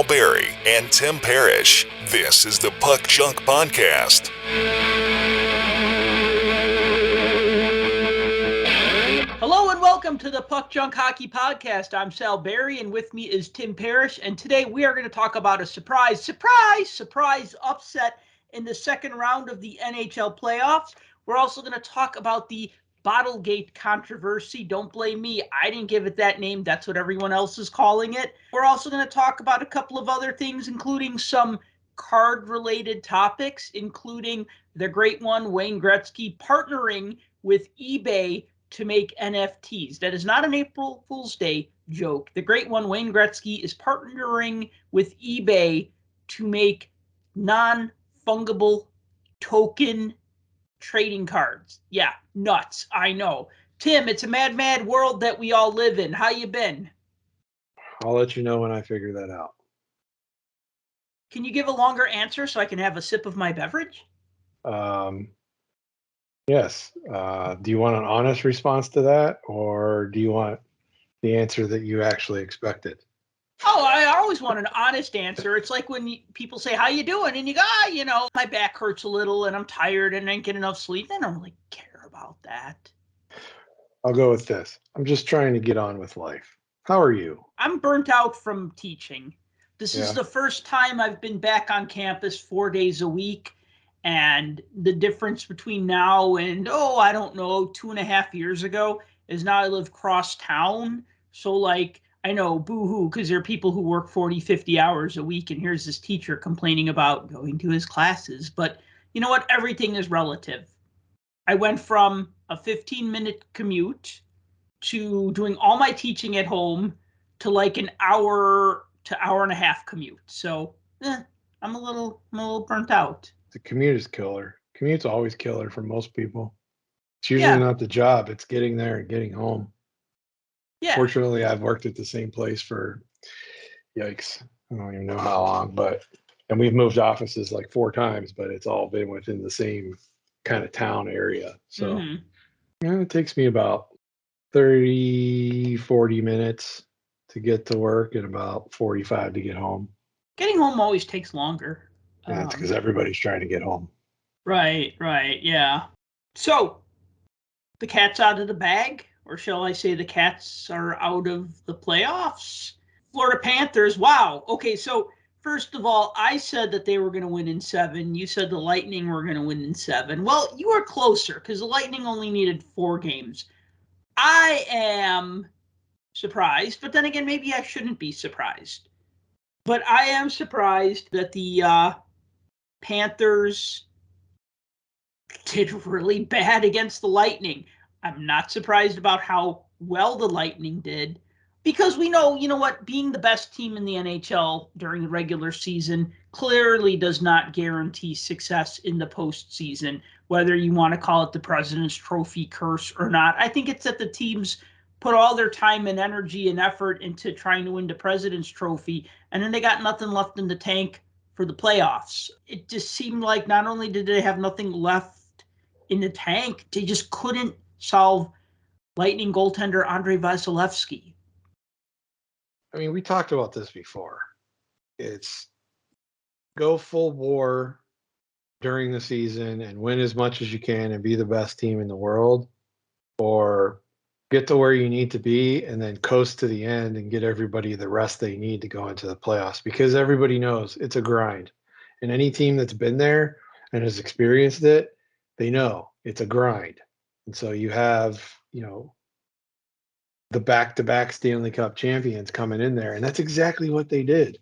Sal Berry and Tim Parish. This is the Puck Junk Podcast. Hello and welcome to the Puck Junk Hockey Podcast. I'm Sal Berry and with me is Tim Parish. And today we are going to talk about a surprise upset in the second round of the NHL playoffs. We're also going to talk about the Bottlegate controversy. Don't blame me. I didn't give it that name. That's what everyone else is calling it. We're also going to talk about a couple of other things, including some card-related topics, including the great one, Wayne Gretzky, partnering with eBay to make NFTs. That is not an April Fool's Day joke. The great one, Wayne Gretzky, is partnering with eBay to make non-fungible token trading cards. Yeah, nuts. I know. Tim, it's a mad, mad world that we all live in. How you been? I'll let you know when I figure that out. Can you give a longer answer so I can have a sip of my beverage? Yes. Do you want an honest response to that, or do you want the answer that you actually expected? Oh, I always want an honest answer. It's like when people say, how you doing? And you go, my back hurts a little and I'm tired and I didn't get enough sleep. I don't really care about that. I'll go with this. I'm just trying to get on with life. How are you? I'm burnt out from teaching. This is the first time I've been back on campus 4 days a week. And the difference between now and, 2.5 years ago is now I live cross town. So I know, boo-hoo, because there are people who work 40, 50 hours a week, and here's this teacher complaining about going to his classes. But you know what? Everything is relative. I went from a 15-minute commute to doing all my teaching at home to an hour to hour and a half commute. So I'm a little burnt out. The commute is killer. Commute's always killer for most people. It's usually not the job. It's getting there and getting home. Yeah. Fortunately, I've worked at the same place for, yikes, I don't even know how long, and we've moved offices 4 times, but it's all been within the same kind of town area. So it takes me about 30, 40 minutes to get to work and about 45 to get home. Getting home always takes longer. Yeah, it's because everybody's trying to get home. Right, yeah. So, the cat's out of the bag? Or shall I say the cats are out of the playoffs? Florida Panthers, wow. Okay, so first of all, I said that they were going to win in 7. You said the Lightning were going to win in 7. Well, you were closer because the Lightning only needed 4 games. I am surprised, but then again, maybe I shouldn't be surprised. But I am surprised that the Panthers did really bad against the Lightning. I'm not surprised about how well the Lightning did because we know, being the best team in the NHL during the regular season clearly does not guarantee success in the postseason, whether you want to call it the President's Trophy curse or not. I think it's that the teams put all their time and energy and effort into trying to win the President's Trophy, and then they got nothing left in the tank for the playoffs. It just seemed like not only did they have nothing left in the tank, they just couldn't solve Lightning goaltender Andrei Vasilevsky. I mean, we talked about this before. It's go full bore during the season and win as much as you can and be the best team in the world, or get to where you need to be and then coast to the end and get everybody the rest they need to go into the playoffs, because everybody knows it's a grind. And any team that's been there and has experienced it, they know it's a grind. And so you have, the back-to-back Stanley Cup champions coming in there, and that's exactly what they did.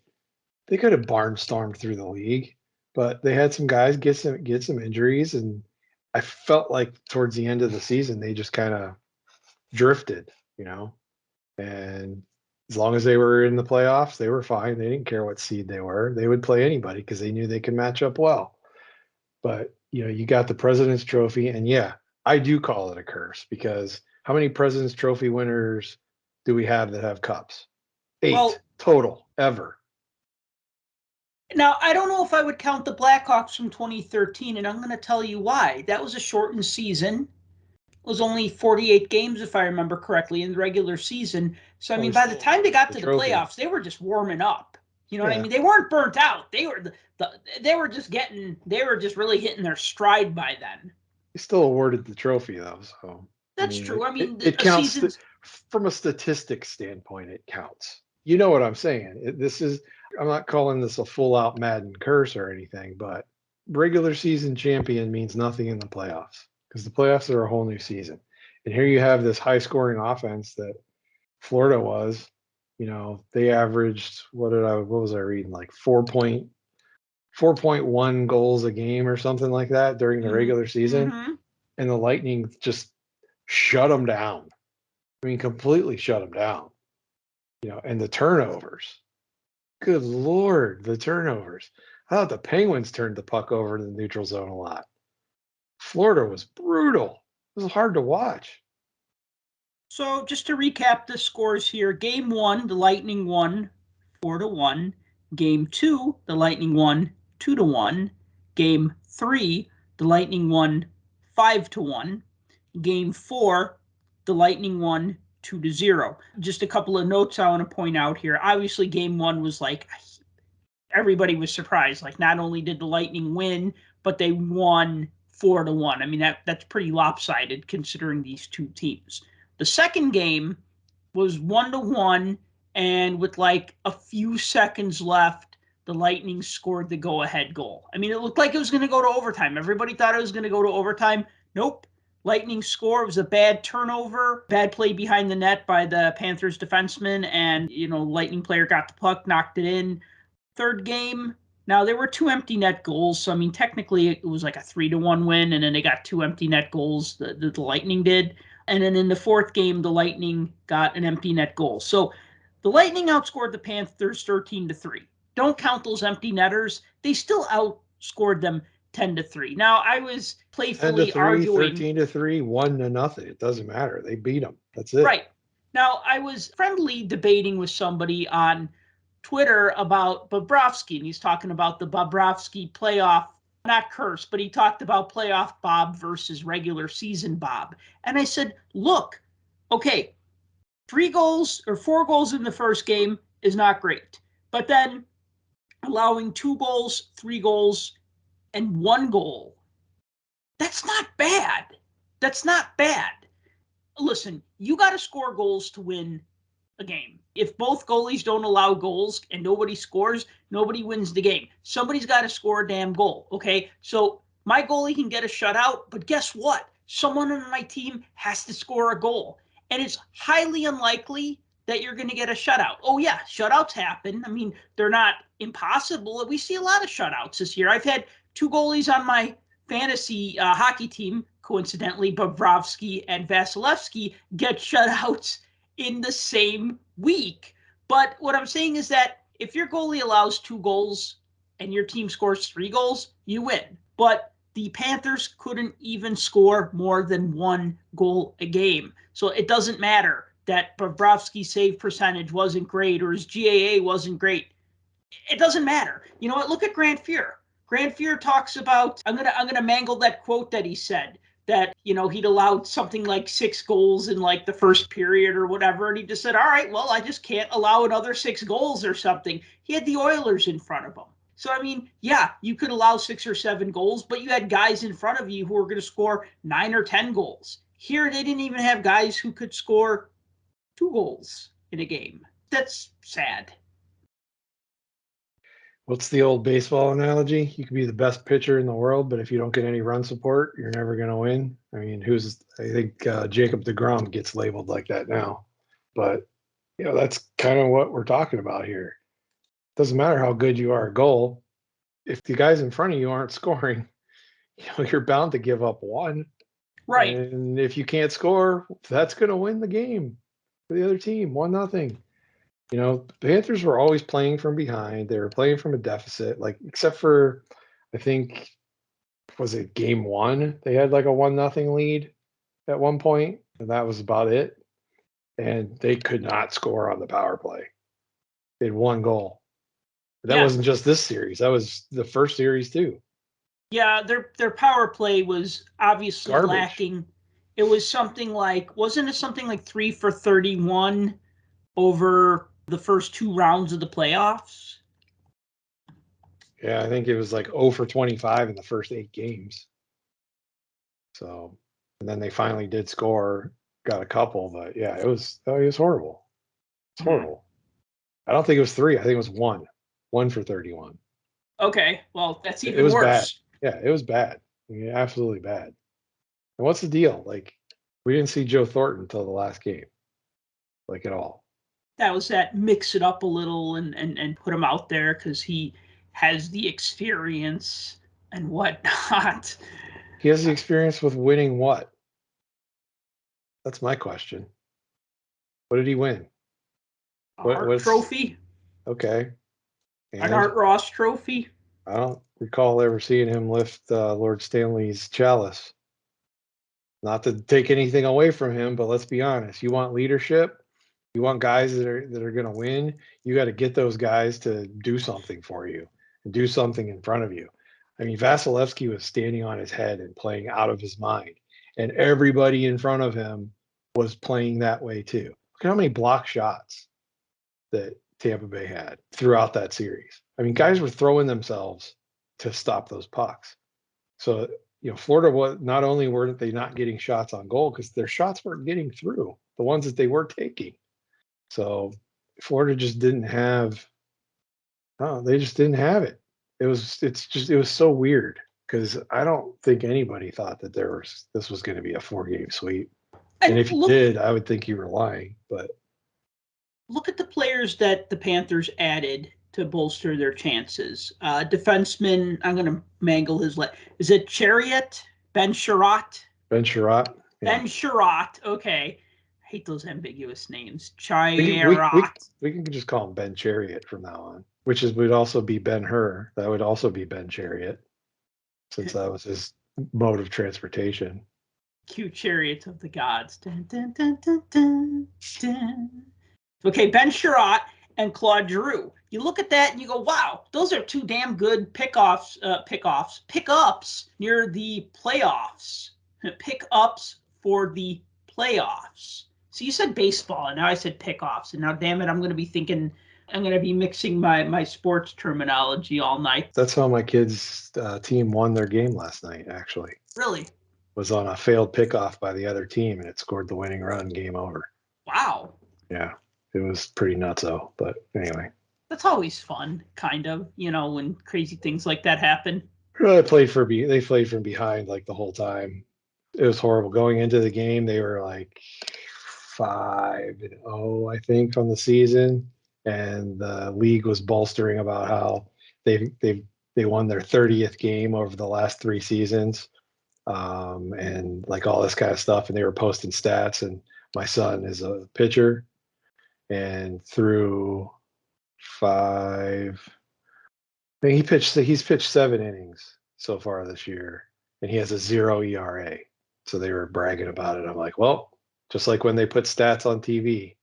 They could have barnstormed through the league, but they had some guys get some injuries, and I felt like towards the end of the season they just kind of drifted, and as long as they were in the playoffs, they were fine. They didn't care what seed they were. They would play anybody because they knew they could match up well. But, you got the President's Trophy, and I do call it a curse, because how many President's Trophy winners do we have that have cups? 8 total ever. Now, I don't know if I would count the Blackhawks from 2013, and I'm going to tell you why. That was a shortened season. It was only 48 games, if I remember correctly, in the regular season. So, by the time they got to the playoffs, they were just warming up. You know what I mean? They weren't burnt out. They were they were just really hitting their stride by then. He still awarded the trophy though, so That's true. I mean, it counts from a statistics standpoint. It counts. You know what I'm saying? I'm not calling this a full out Madden curse or anything, but regular season champion means nothing in the playoffs because the playoffs are a whole new season. And here you have this high scoring offense that Florida was. You know, they averaged what was I reading, like 4.1 goals a game or something like that during the regular season. Mm-hmm. And the Lightning just shut them down. I mean, completely shut them down. You know, and the turnovers. Good Lord, the turnovers. I thought the Penguins turned the puck over in the neutral zone a lot. Florida was brutal. It was hard to watch. So just to recap the scores here, Game 1, the Lightning won 4-1. Game 2, the Lightning won 2-1. Game 3, the Lightning won 5-1. Game 4, the Lightning won 2-0. Just a couple of notes I want to point out here. Obviously, Game 1 was like, everybody was surprised. Like, not only did the Lightning win, but they won 4-1. I mean, that's pretty lopsided considering these two teams. The second game was 1-1, and with like a few seconds left, the Lightning scored the go-ahead goal. I mean, it looked like it was going to go to overtime. Everybody thought it was going to go to overtime. Nope. Lightning score. It was a bad turnover, bad play behind the net by the Panthers defenseman, and, Lightning player got the puck, knocked it in. Third game, now there were 2 empty net goals, so I mean, technically it was like a 3-1 win, and then they got 2 empty net goals, the Lightning did. And then in the fourth game, the Lightning got an empty net goal. So the Lightning outscored the Panthers 13-3. Don't count those empty netters. They still outscored them 10-3. Now, I was playfully 10-3, arguing 13-3, 1-0. It doesn't matter. They beat them. That's it. Right. Now, I was friendly debating with somebody on Twitter about Bobrovsky, and he's talking about the Bobrovsky playoff, not curse, but he talked about playoff Bob versus regular season Bob. And I said, look, okay, 4 goals in the first game is not great. But then allowing 2 goals, 3 goals, and 1 goal, that's not bad. That's not bad. Listen, you got to score goals to win a game. If both goalies don't allow goals and nobody scores, nobody wins the game. Somebody's got to score a damn goal, okay? So my goalie can get a shutout, but guess what? Someone on my team has to score a goal. And it's highly unlikely that you're going to get a shutout. Oh, yeah, shutouts happen. I mean, they're not impossible. We see a lot of shutouts this year. I've had 2 goalies on my fantasy hockey team, coincidentally, Bobrovsky and Vasilevsky, get shutouts in the same week. But what I'm saying is that if your goalie allows 2 goals and your team scores 3 goals, you win. But the Panthers couldn't even score more than 1 goal a game. So it doesn't matter that Bobrovsky's save percentage wasn't great or his GAA wasn't great. It doesn't matter. You know what? Look at Grant Fuhr. Grant Fuhr talks about, I'm gonna mangle that quote that he said, that, he'd allowed something like 6 goals in like the first period or whatever. And he just said, all right, well, I just can't allow another 6 goals or something. He had the Oilers in front of him. So, I mean, yeah, you could allow 6 or 7 goals, but you had guys in front of you who were going to score 9 or 10 goals. Here, they didn't even have guys who could score 2 goals in a game. That's sad. What's the old baseball analogy? You could be the best pitcher in the world, but if you don't get any run support, you're never going to win. I mean, I think Jacob deGrom gets labeled like that now. But, that's kind of what we're talking about here. Doesn't matter how good you are at goal. If the guys in front of you aren't scoring, you're bound to give up 1. Right. And if you can't score, that's going to win the game for the other team, 1-0. The Panthers were always playing from behind. They were playing from a deficit, except for, I think, was it game 1? They had like a 1-0 lead at one point, and that was about it. And they could not score on the power play. They had 1 goal. But that wasn't just this series. That was the first series too. Yeah, their power play was obviously Garbage. lacking. It was something like, wasn't it something like 3 for 31 over the first 2 rounds of the playoffs? Yeah, I think it was like 0 for 25 in the first 8 games. So, and then they finally did score, got a couple, but yeah, it was horrible. It's horrible. I don't think it was 3. I think it was 1. 1 for 31. Okay, well, that's It even was bad. worse. Yeah, it was bad. I mean, absolutely bad. And what's the deal? Like, we didn't see Joe Thornton until the last game, like at all. That was that mix it up a little and put him out there because he has the experience and whatnot. He has the experience with winning what? That's my question. What did he win? A Hart What's Trophy, okay? an And Art Ross Trophy. I don't recall ever seeing him lift Lord Stanley's chalice. Not to take anything away from him, but let's be honest. You want leadership. You want guys that are going to win. You got to get those guys to do something for you and do something in front of you. I mean, Vasilevsky was standing on his head and playing out of his mind, and everybody in front of him was playing that way too. Look at how many block shots that Tampa Bay had throughout that series. I mean, guys were throwing themselves to stop those pucks. So, Florida was not only were they not getting shots on goal because their shots weren't getting through, the ones that they were taking. So Florida just didn't have. Oh, they just didn't have it. It was so weird because I don't think anybody thought that this was going to be a 4-game sweep. And if you did, I would think you were lying. But look at the players that the Panthers added to bolster their chances. Defenseman, I'm going to mangle his. Is it Chariot? Ben Sherratt? Ben Sherratt. Yeah. Ben Sherratt. Okay. I hate those ambiguous names. We can just call him Ben Chariot from now on, which would also be Ben Hur. That would also be Ben Chariot, since that was his mode of transportation. Cute Chariots of the Gods. Dun, dun, dun, dun, dun, dun. Okay, Ben Sherratt and Claude Giroux. You look at that and you go, wow, those are 2 damn good pickups near the playoffs. Pickups for the playoffs. So you said baseball, and now I said pickoffs, and now damn it, I'm going to be mixing my sports terminology all night. That's how my kids' team won their game last night. Actually, really, was on a failed pickoff by the other team, and it scored the winning run. Game over. Wow. Yeah, it was pretty nutso. But anyway, that's always fun, kind of. When crazy things like that happen. They played from behind like the whole time. It was horrible. Going into the game, they were like 5-0, I think, on the season, and the league was bolstering about how they won their 30th game over the last 3 seasons, and like all this kind of stuff. And they were posting stats. And my son is a pitcher, and through 5. I mean, he's pitched 7 innings so far this year, and he has a 0 ERA. So they were bragging about it. I'm like, well, just like when they put stats on TV,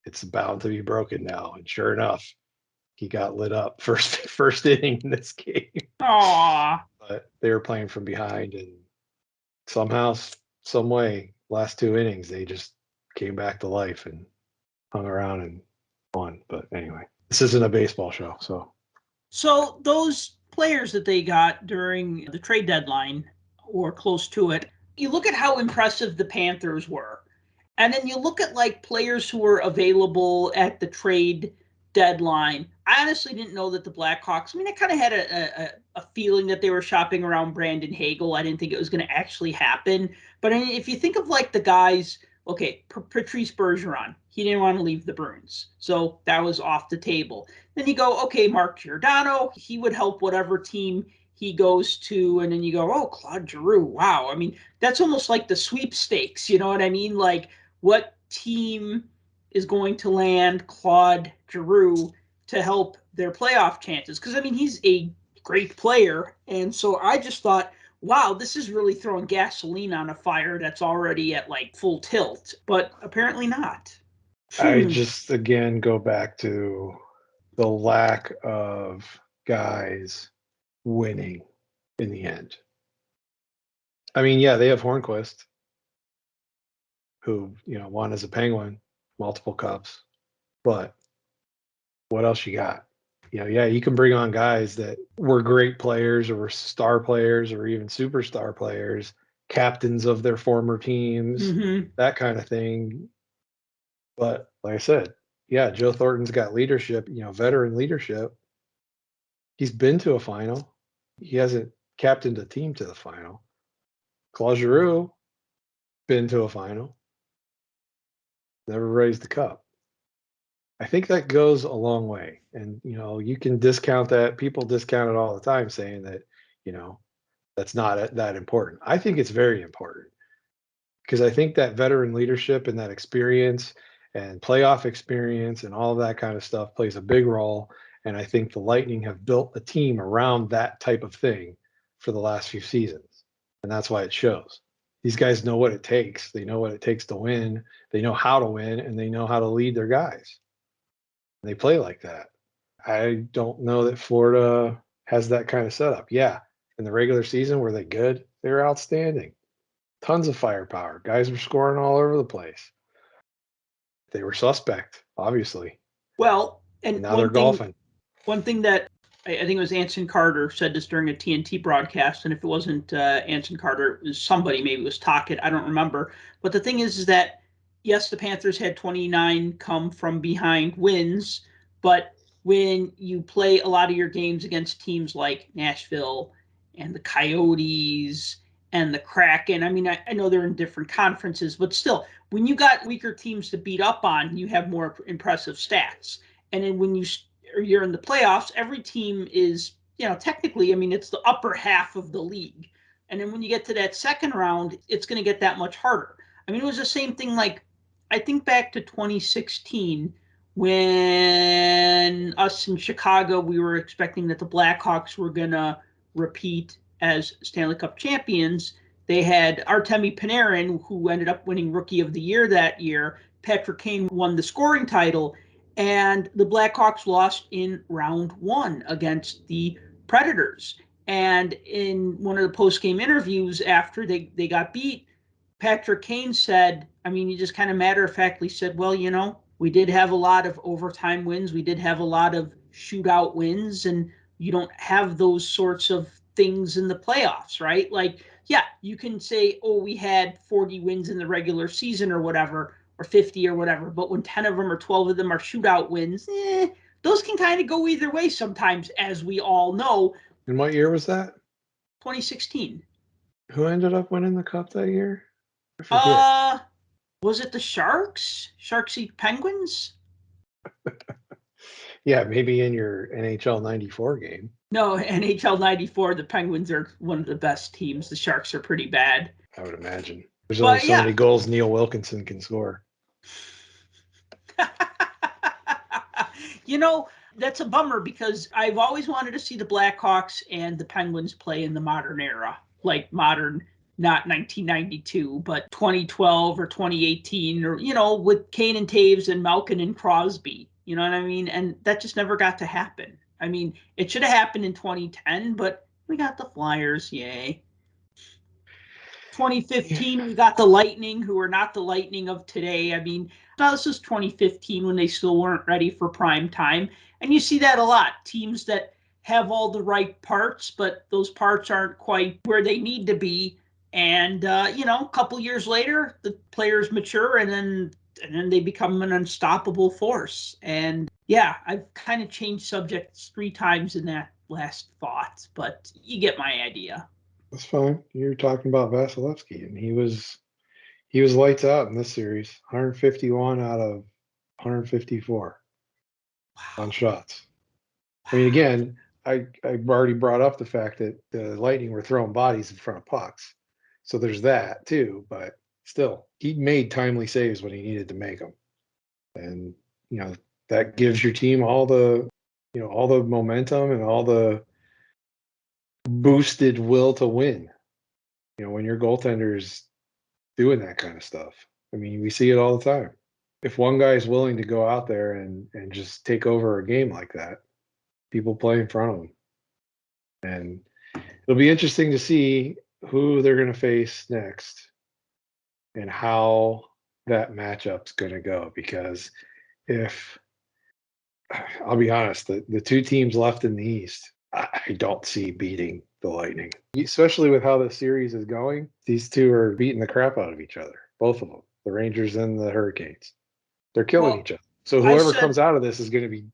it's bound to be broken now. And sure enough, he got lit up first inning in this game. Aww. But they were playing from behind, and somehow, some way, last 2 innings, they just came back to life and hung around and won. But anyway, this isn't a baseball show, so. So those players that they got during the trade deadline or close to it, you look at how impressive the Panthers were. And then you look at like players who were available at the trade deadline. I honestly didn't know that the Blackhawks, I kind of had a feeling that they were shopping around Brandon Hagel. I didn't think it was going to actually happen. But if you think of like the guys, okay, Patrice Bergeron, he didn't want to leave the Bruins. So that was off the table. Then you go, okay, Mark Giordano, he would help whatever team he goes to. And then you go, oh, Claude Giroux, wow. That's almost like the sweepstakes. You know what I mean? Like, what team is going to land Claude Giroux to help their playoff chances? Because, he's a great player. And so I just thought, wow, this is really throwing gasoline on a fire that's already at like full tilt. But apparently not. I just, again, go back to the lack of guys winning in the end. Yeah, they have Hornquist, who, won as a Penguin, multiple cups. But what else you got? Yeah, you can bring on guys that were great players or were star players or even superstar players, captains of their former teams, that kind of thing. But like I said, yeah, Joe Thornton's got leadership, veteran leadership. He's been to a final. He hasn't captained a team to the final. Claude Giroux, been to a final. Never raised the cup. I think that goes a long way. And, you can discount that. People discount it all the time saying that, that's not that important. I think it's very important because I think that veteran leadership and that experience and playoff experience and all of that kind of stuff plays a big role. And I think the Lightning have built a team around that type of thing for the last few seasons. And that's why it shows. These guys know what it takes. They know what it takes to win. They know how to win, and they know how to lead their guys. They play like that. I don't know that Florida has that kind of setup. Yeah, in the regular season, were they good? They were outstanding. Tons of firepower. Guys were scoring all over the place. They were suspect, obviously. Well, and now they're golfing. One thing that I think it was Anson Carter said this during a TNT broadcast, and if it wasn't Anson Carter, it was somebody, maybe it was Tocchet, I don't remember. But the thing is that, yes, the Panthers had 29 come from behind wins, but when you play a lot of your games against teams like Nashville and the Coyotes and the Kraken, I mean, I know they're in different conferences, but still, when you got weaker teams to beat up on, you have more impressive stats. And then when you're in the playoffs, every team is, technically, I mean, it's the upper half of the league. And then when you get to that second round, it's going to get that much harder. I mean, it was the same thing. Like, I think back to 2016 when us in Chicago, we were expecting that the Blackhawks were going to repeat as Stanley Cup champions. They had Artemi Panarin, who ended up winning Rookie of the Year that year. Patrick Kane won the scoring title. And the Blackhawks lost in round one against the Predators. And in one of the post-game interviews after they got beat, Patrick Kane said, I mean, he just kind of matter-of-factly said, well, we did have a lot of overtime wins. We did have a lot of shootout wins, and you don't have those sorts of things in the playoffs, right? Like, yeah, you can say, oh, we had 40 wins in the regular season or whatever, or 50 or whatever. But when 10 of them or 12 of them are shootout wins, those can kind of go either way sometimes, as we all know. And what year was that? 2016. Who ended up winning the cup that year? I forget. Was it the Sharks? Sharks eat Penguins? Yeah, maybe in your NHL 94 game. No, NHL 94, the Penguins are one of the best teams. The Sharks are pretty bad. I would imagine. There's only so many goals Neil Wilkinson can score. That's a bummer because I've always wanted to see the Blackhawks and the Penguins play in the modern era, like modern, not 1992, but 2012 or 2018, or, with Kane and Taves and Malkin and Crosby. You know what I mean? And that just never got to happen. I mean, it should have happened in 2010, but we got the Flyers, yay. 2015, we got the Lightning, who are not the Lightning of today. I mean, now this is 2015 when they still weren't ready for prime time. And you see that a lot. Teams that have all the right parts, but those parts aren't quite where they need to be. And, a couple years later, the players mature and then they become an unstoppable force. And yeah, I've kind of changed subjects 3 times in that last thought, but you get my idea. That's fine. You're talking about Vasilevsky, and he was lights out in this series. 151 out of 154 on shots. I mean, again, I already brought up the fact that the Lightning were throwing bodies in front of pucks, so there's that too. But still, he made timely saves when he needed to make them, and that gives your team all the momentum and all the boosted will to win. When your goaltender's doing that kind of stuff. I mean, we see it all the time. If one guy is willing to go out there and just take over a game like that, people play in front of him. And it'll be interesting to see who they're going to face next and how that matchup's going to go. Because if I'll be honest, the two teams left in the East, I don't see beating the Lightning, especially with how the series is going. These two are beating the crap out of each other, both of them, the Rangers and the Hurricanes. They're killing Well, each other. So I whoever said comes out of this is going to be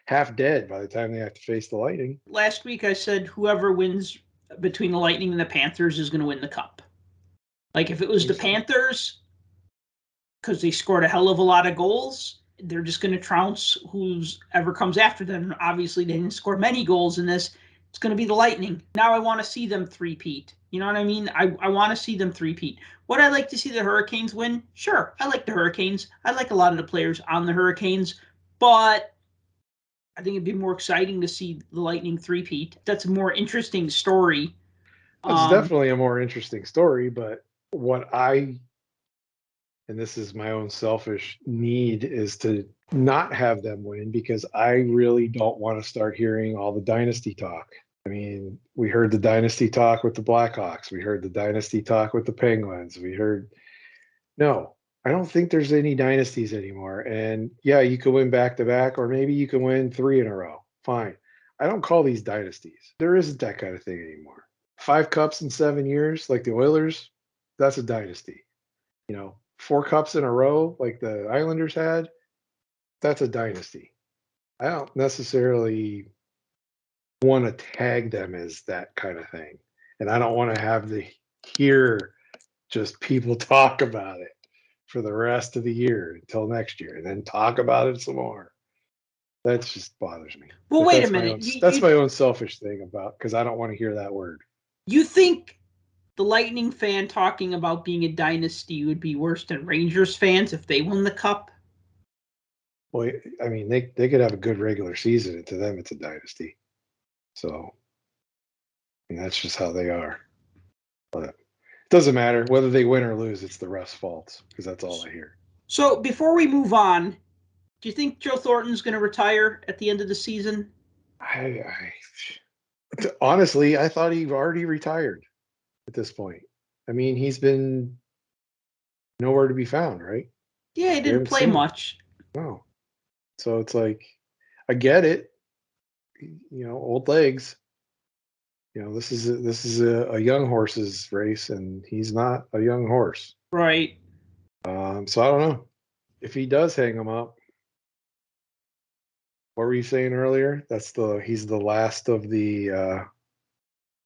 half dead by the time they have to face the Lightning. last week, I said whoever wins between the Lightning and the Panthers is going to win the cup. Like if it was the Panthers, because they scored a hell of a lot of goals, they're just going to trounce who's ever comes after them. Obviously, they didn't score many goals in this. It's going to be the Lightning. Now I want to see them three-peat. You know what I mean? I want to see them three-peat. Would I like to see the Hurricanes win? Sure. I like the Hurricanes. I like a lot of the players on the Hurricanes. But I think it'd be more exciting to see the Lightning three-peat. That's a more interesting story. It's definitely a more interesting story, but what I, and this is my own selfish need, is to not have them win because I really don't want to start hearing all the dynasty talk. I mean, we heard the dynasty talk with the Blackhawks. We heard the dynasty talk with the Penguins. No, I don't think there's any dynasties anymore. And yeah, you can win back to back, or maybe you can win 3 in a row. Fine. I don't call these dynasties. There isn't that kind of thing anymore. 5 cups in 7 years, like the Oilers, that's a dynasty. 4 cups in a row, like the Islanders had, that's a dynasty. I don't necessarily want to tag them as that kind of thing. And I don't want to have to hear just people talk about it for the rest of the year until next year and then talk about it some more. That just bothers me. Well, But wait a minute. That's my own selfish thing about, because I don't want to hear that word. You think the Lightning fan talking about being a dynasty would be worse than Rangers fans if they won the cup? Well, I mean, they could have a good regular season, and to them, it's a dynasty. So, I mean, that's just how they are. But it doesn't matter whether they win or lose. It's the refs' faults, because that's all I hear. So before we move on, do you think Joe Thornton's going to retire at the end of the season? Honestly, I thought he already retired at this point. I mean, he's been nowhere to be found, right? Yeah, he didn't play much. No. So it's like, I get it. Old legs. This is a young horse's race, and he's not a young horse. Right. So I don't know if he does hang him up. What were you saying earlier? He's the last of the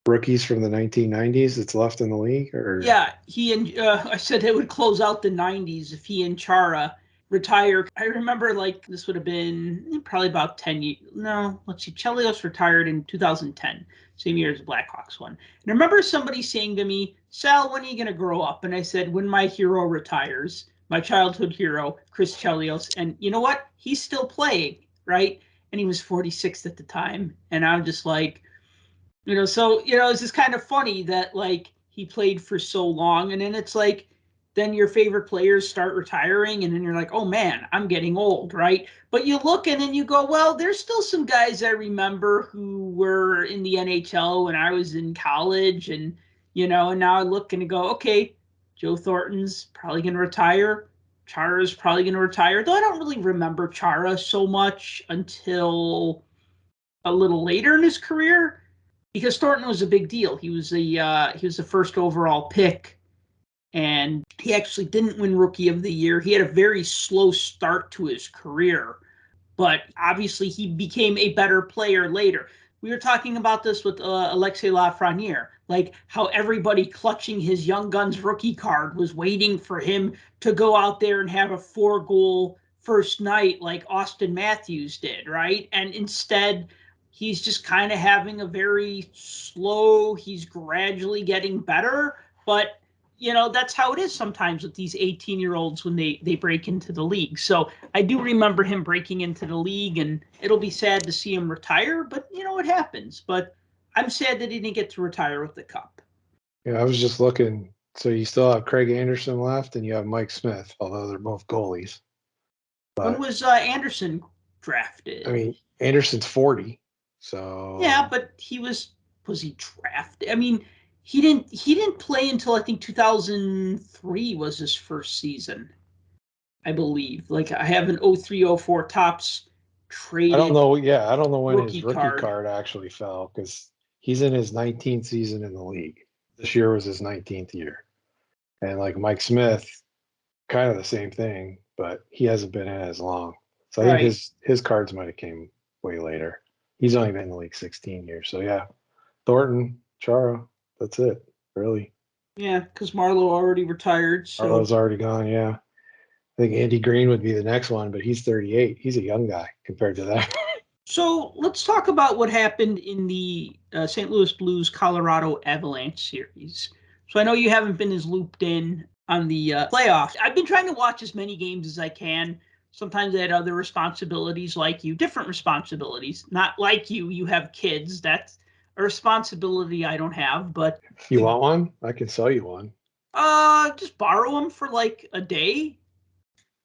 rookies from the 1990s that's left in the league, or yeah, he and I said it would close out the 90s if he and Chara retire. I remember this would have been probably about 10 years. No, let's see. Chelios retired in 2010, same year as the Blackhawks won. And I remember somebody saying to me, Sal, when are you going to grow up? And I said, when my hero retires, my childhood hero, Chris Chelios. And you know what? He's still playing, right? And he was 46 at the time. And I'm just like, so, it's just kind of funny that he played for so long, and then it's then your favorite players start retiring, and then you're like, oh man, I'm getting old, right? But you look and then you go, well, there's still some guys I remember who were in the NHL when I was in college, and and now I look and I go, okay, Joe Thornton's probably going to retire. Chara's probably going to retire, though I don't really remember Chara so much until a little later in his career, because Thornton was a big deal. He was the first overall pick, and he actually didn't win Rookie of the Year. He had a very slow start to his career, but obviously he became a better player later. We were talking about this with Alexis Lafreniere, how everybody clutching his Young Guns rookie card was waiting for him to go out there and have a 4-goal first night like Austin Matthews did, right? And instead, he's just kind of having a very slow, he's gradually getting better, but that's how it is sometimes with these 18-year-olds when they break into the league. So I do remember him breaking into the league, and it'll be sad to see him retire, but it happens. But I'm sad that he didn't get to retire with the cup. Yeah, I was just looking. So you still have Craig Anderson left, and you have Mike Smith, although they're both goalies. But, when was Anderson drafted? I mean, Anderson's 40, so yeah, but was he drafted? I mean, he didn't play until I think 2003 was his first season, I believe. I have an 03-04 Topps traded. I don't know. Yeah, I don't know when rookie his rookie card. card actually fell because he's in his 19th season in the league. This year was his 19th year, and like Mike Smith, kind of the same thing, but he hasn't been in as long. So I think Right. his cards might have came way later. He's only been in the league 16 years. So yeah, Thornton, Chara, that's it, really. Yeah, because Marlowe already retired. So Arlo's already gone. Yeah, I think Andy Green would be the next one, but he's 38. He's a young guy compared to that. So let's talk about what happened in the St. Louis Blues Colorado Avalanche series. So I know you haven't been as looped in on the playoffs. I've been trying to watch as many games as I can. Sometimes I had other responsibilities like you, different responsibilities. Not like you have kids. That's a responsibility I don't have. But You want one? I can sell you one. just borrow them for like a day.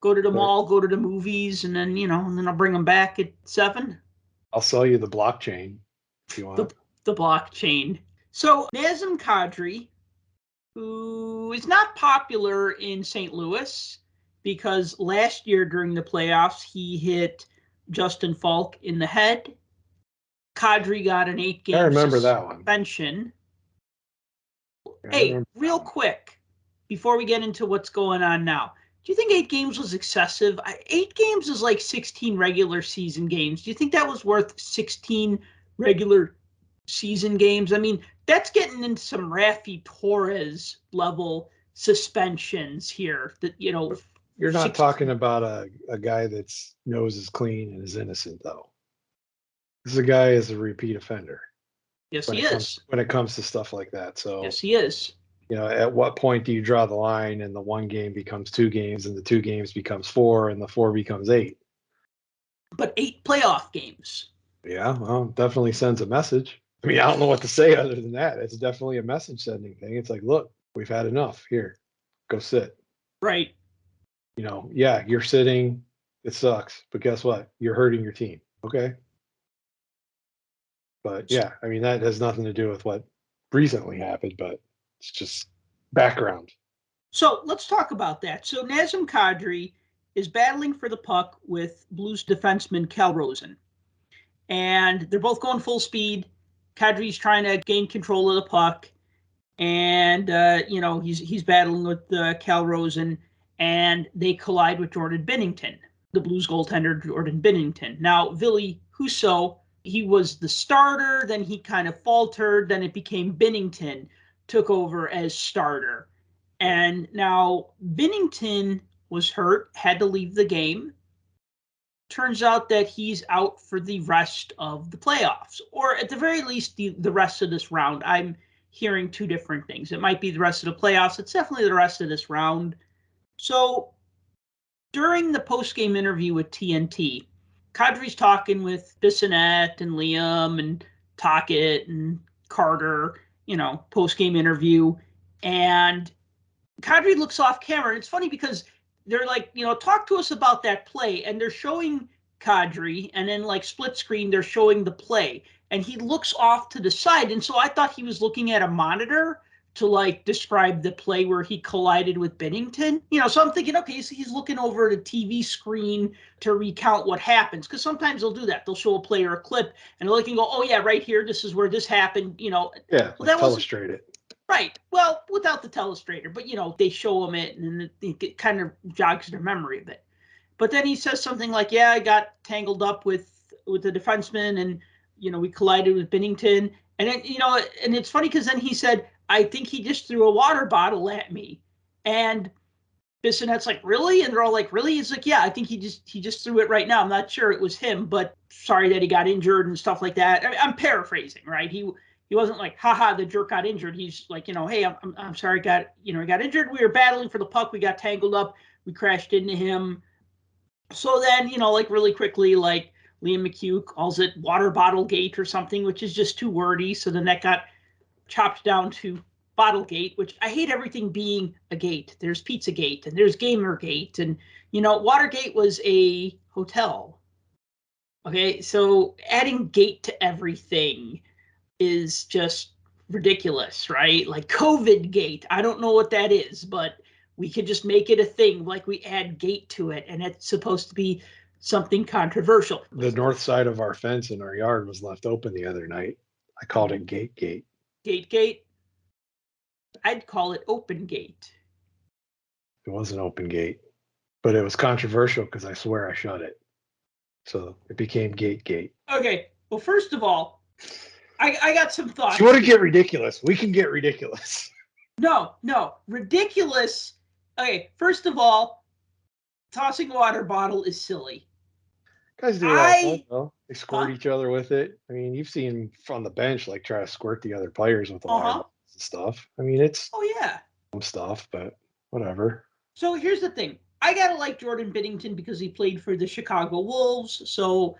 Go to the mall, go to the movies, and then and then I'll bring them back at 7. I'll sell you the blockchain if you want. The blockchain. So Nazem Kadri, who is not popular in St. Louis because last year during the playoffs, he hit Justin Falk in the head. Kadri got an 8-game I remember that one. suspension. Hey, real quick, before we get into what's going on now, do you think 8 games was excessive? 8 games is like 16 regular season games. Do you think that was worth 16 regular season games? I mean, that's getting into some Rafi Torres level suspensions here. That You're not talking about a guy that's nose is clean and is innocent, though. This is a guy is a repeat offender. Yes, he is. When it comes to stuff like that. So yes, he is. At what point do you draw the line and the 1 game becomes 2 games and the 2 games becomes 4 and the 4 becomes 8? But 8 playoff games. Yeah, well, definitely sends a message. I mean, I don't know what to say other than that. It's definitely a message sending thing. It's like, look, we've had enough. Here, go sit. Right. Yeah, you're sitting. It sucks. But guess what? You're hurting your team. Okay. But yeah, I mean, that has nothing to do with what recently happened, but it's just background. So let's talk about that. So Nazem Kadri is battling for the puck with Blues defenseman Cal Rosen. And they're both going full speed. Kadri's trying to gain control of the puck. And, he's battling with Cal Rosen. And they collide with Jordan Binnington, the Blues goaltender Jordan Binnington. Now, Ville Husso, he was the starter. Then he kind of faltered. Then it became Binnington took over as starter. And now Binnington was hurt, had to leave the game. Turns out that he's out for the rest of the playoffs, or at the very least, the rest of this round. I'm hearing 2 different things. It might be the rest of the playoffs. It's definitely the rest of this round. So during the post-game interview with TNT, Kadri's talking with Bissonnette and Liam and Tocchet and Carter, post-game interview. And Kadri looks off camera. And it's funny because they're like, talk to us about that play. And they're showing Kadri, and then like split screen, they're showing the play. And he looks off to the side. And so I thought he was looking at a monitor to like describe the play where he collided with Binnington. So I'm thinking, okay, so he's looking over at a TV screen to recount what happens. Because sometimes they'll do that. They'll show a play or a clip and they'll go, oh yeah, right here, this is where this happened. Yeah, well, that illustrate it. Right. Well, without the telestrator, but they show them it and it kind of jogs their memory a bit. But then he says something like, yeah, I got tangled up with the defenseman and, we collided with Binnington. And then, and it's funny because then he said, I think he just threw a water bottle at me. And Bissonnette's like, really? And they're all like, really? He's like, yeah, I think he just threw it right now. I'm not sure it was him, but sorry that he got injured and stuff like that. I'm paraphrasing, right? He wasn't like, haha, the jerk got injured. He's like, hey, I'm sorry, got injured. We were battling for the puck. We got tangled up. We crashed into him. So then, like really quickly, like Liam McHugh calls it water bottle gate or something, which is just too wordy. So then that got chopped down to Bottlegate, which I hate everything being a gate. There's Pizzagate and there's Gamergate. And, Watergate was a hotel. Okay, so adding gate to everything is just ridiculous, right? Like COVID gate. I don't know what that is, but we could just make it a thing. Like we add gate to it, and it's supposed to be something controversial. The north side of our fence in our yard was left open the other night. I called it Gate. Gate. I'd call it Open Gate. It was an open gate, but it was controversial because I swear I shut it. So it became Gate. Okay. Well, first of all, I got some thoughts. If you want to get ridiculous, we can get ridiculous. No. Ridiculous. Okay. First of all, tossing a water bottle is silly. Guys do it all the time, though. They squirt each other with it. I mean, you've seen on the bench, like, try to squirt the other players with the water bottles and stuff. I mean, it's some stuff, but whatever. So here's the thing. I got to like Jordan Binnington because he played for the Chicago Wolves. So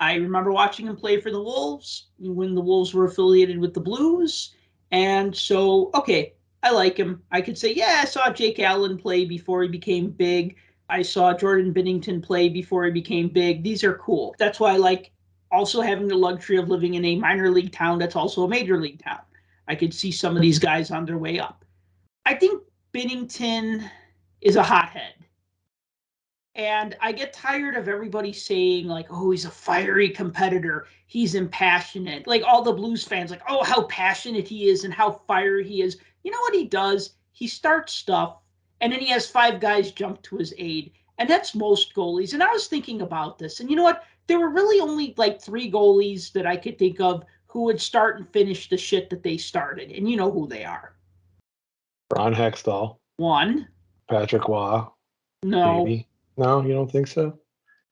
I remember watching him play for the Wolves when the Wolves were affiliated with the Blues. And so, okay, I like him. I could say, yeah, I saw Jake Allen play before he became big. I saw Jordan Binnington play before he became big. These are cool. That's why I like also having the luxury of living in a minor league town that's also a major league town. I could see some of these guys on their way up. I think Binnington is a hothead. And I get tired of everybody saying, like, oh, he's a fiery competitor. He's impassionate. Like all the Blues fans, like, oh, how passionate he is and how fiery he is. You know what he does? He starts stuff, and then he has 5 guys jump to his aid. And that's most goalies. And I was thinking about this. And you know what? There were really only like 3 goalies that I could think of who would start and finish the shit that they started. And you know who they are. Ron Hextall. 1. Patrick Waugh. No. Maybe. No, you don't think so?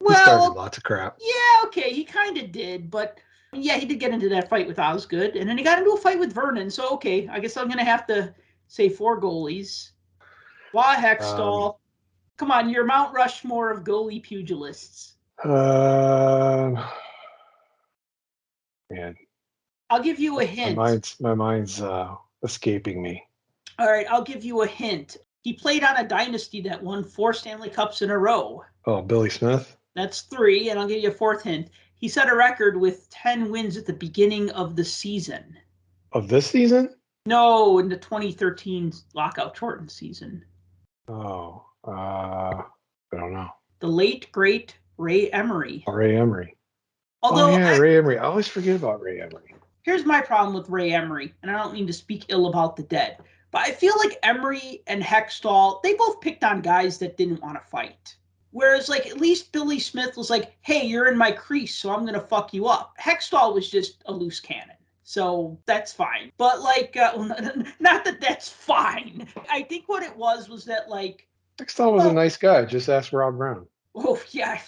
Well, he started lots of crap. Yeah, okay, he kind of did, but yeah, he did get into that fight with Osgood, and then he got into a fight with Vernon. So okay, I guess I'm gonna have to say 4 goalies. Waugh, Hextall. Come on, you're Mount Rushmore of goalie pugilists. Man, I'll give you a hint. My mind's escaping me. All right, I'll give you a hint. He played on a dynasty that won 4 Stanley Cups in a row. Oh, Billy Smith? That's 3, and I'll give you a 4th hint. He set a record with 10 wins at the beginning of the season. Of this season? No, in the 2013 lockout shortened season. Oh, I don't know. The late, great Ray Emery. Ray Emery. Although Ray Emery. I always forget about Ray Emery. Here's my problem with Ray Emery, and I don't mean to speak ill about the dead, but I feel like Emery and Hextall, they both picked on guys that didn't want to fight. Whereas, like, at least Billy Smith was like, hey, you're in my crease, so I'm going to fuck you up. Hextall was just a loose cannon. So that's fine. But, like, not that that's fine. I think what it was that, like... Hextall was a nice guy. Just ask Rob Brown. Oh, yeah.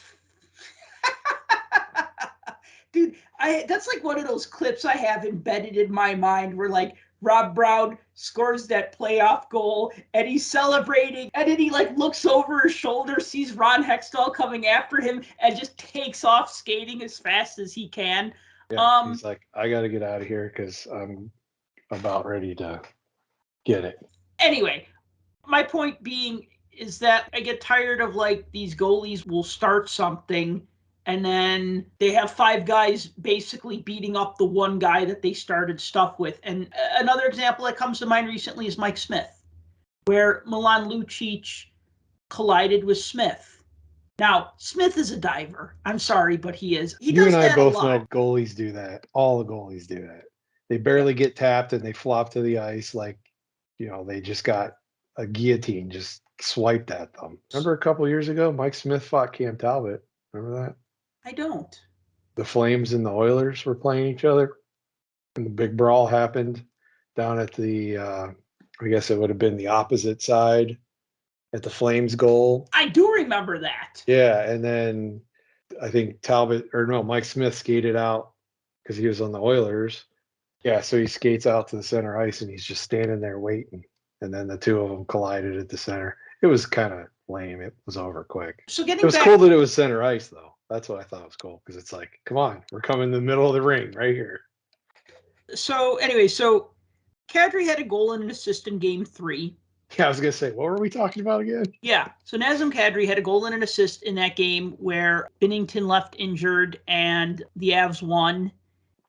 Dude, that's like one of those clips I have embedded in my mind where, like, Rob Brown scores that playoff goal and he's celebrating, and then he like looks over his shoulder, sees Ron Hextall coming after him, and just takes off skating as fast as he can. Yeah, he's like, I got to get out of here because I'm about ready to get it. Anyway, my point being is that I get tired of like these goalies will start something and then they have 5 guys basically beating up the one guy that they started stuff with. And another example that comes to mind recently is Mike Smith, where Milan Lucic collided with Smith. Now, Smith is a diver. I'm sorry, but he is. He you does and I that both a lot. know goalies do that. All the goalies do that. They barely get tapped and they flop to the ice like, you know, they just got a guillotine just swiped at them. Remember a couple years ago, Mike Smith fought Cam Talbot. Remember that? I don't. The Flames and the Oilers were playing each other, and the big brawl happened down at the, I guess it would have been the opposite side at the Flames goal. I do remember that. Yeah, and then I think Mike Smith skated out because he was on the Oilers. Yeah, so he skates out to the center ice, and he's just standing there waiting, and then the two of them collided at the center. It was kind of lame. It was over quick. So it was cool that it was center ice, though. That's what I thought was cool, because it's like, come on, we're coming in the middle of the ring right here. So anyway, so Kadri had a goal and an assist in Game 3. Yeah, I was going to say, what were we talking about again? Yeah, so Nazem Kadri had a goal and an assist in that game where Binnington left injured and the Avs won.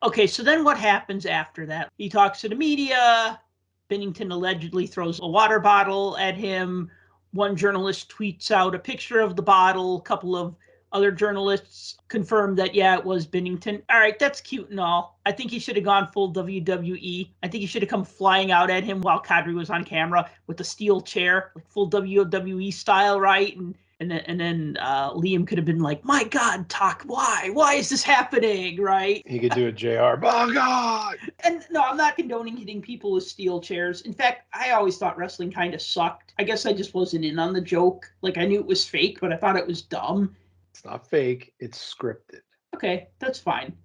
Okay, so then what happens after that? He talks to the media. Binnington allegedly throws a water bottle at him. One journalist tweets out a picture of the bottle. A couple of other journalists confirmed that, yeah, it was Binnington. All right, that's cute and all. I think he should have gone full WWE. I think he should have come flying out at him while Kadri was on camera with a steel chair, like full WWE style, right? And then Liam could have been like, my God, Talk, why? Why is this happening, right? He could do a JR. Oh, God! And no, I'm not condoning hitting people with steel chairs. In fact, I always thought wrestling kind of sucked. I guess I just wasn't in on the joke. Like, I knew it was fake, but I thought it was dumb. It's not fake. It's scripted. Okay, that's fine.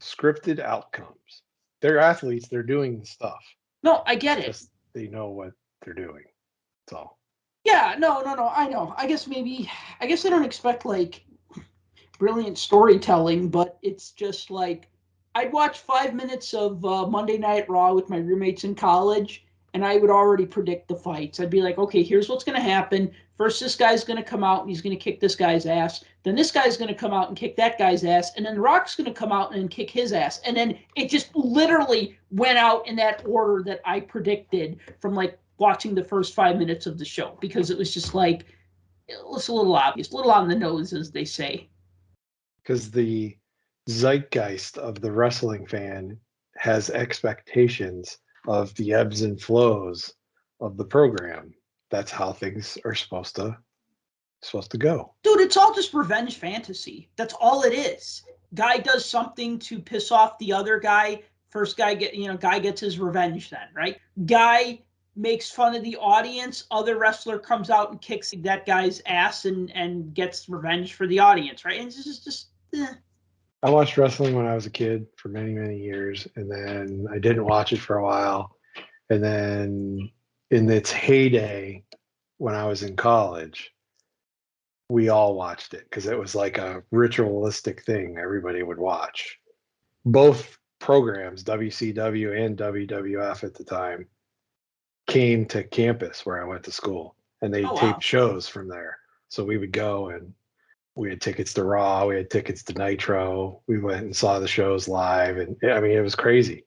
Scripted outcomes. They're athletes. They're doing the stuff. No, I get it. Just they know what they're doing. That's all. Yeah, no, I know. I guess I don't expect, like, brilliant storytelling, but it's just like, I'd watch 5 minutes of Monday Night Raw with my roommates in college, and I would already predict the fights. I'd be like, okay, here's what's going to happen. First, this guy's going to come out and he's going to kick this guy's ass. Then this guy's going to come out and kick that guy's ass. And then The Rock's going to come out and kick his ass. And then it just literally went out in that order that I predicted from, like, watching the first 5 minutes of the show, because it was just like, it was a little obvious, a little on the nose, as they say. Because the zeitgeist of the wrestling fan has expectations of the ebbs and flows of the program. That's how things are supposed to go. Dude, it's all just revenge fantasy. That's all it is. Guy does something to piss off the other guy. First guy guy gets his revenge then, right? Guy makes fun of the audience. Other wrestler comes out and kicks that guy's ass and gets revenge for the audience, right? And it's just I watched wrestling when I was a kid for many, many years, and then I didn't watch it for a while. And then in its heyday, when I was in college, we all watched it because it was like a ritualistic thing everybody would watch. Both programs, WCW and WWF at the time, came to campus where I went to school, and they taped shows from there. So we would go, and we had tickets to Raw, we had tickets to Nitro. We went and saw the shows live, and I mean, it was crazy.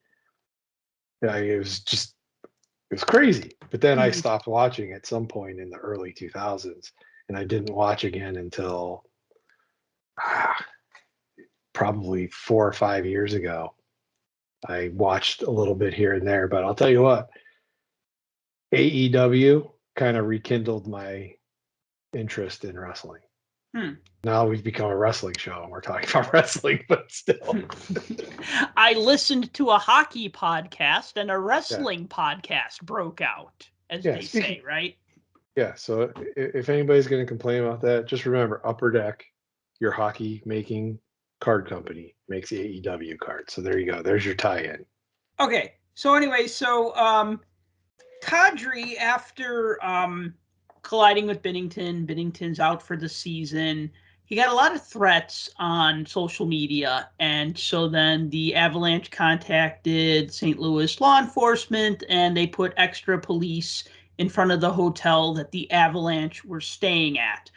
It was crazy. But then I stopped watching at some point in the early 2000s, and I didn't watch again until probably 4 or 5 years ago. I watched a little bit here and there, but I'll tell you what, AEW kind of rekindled my interest in wrestling. Now we've become a wrestling show and we're talking about wrestling, but still. I listened to a hockey podcast and a wrestling podcast broke out, as they say, right? Yeah, so if anybody's going to complain about that, just remember Upper Deck, your hockey making card company, makes AEW cards. So there you go. There's your tie-in. Okay. So anyway, Kadri, after colliding with Binnington's out for the season. He got a lot of threats on social media, and so then the Avalanche contacted St. Louis law enforcement, and they put extra police in front of the hotel that the Avalanche were staying at.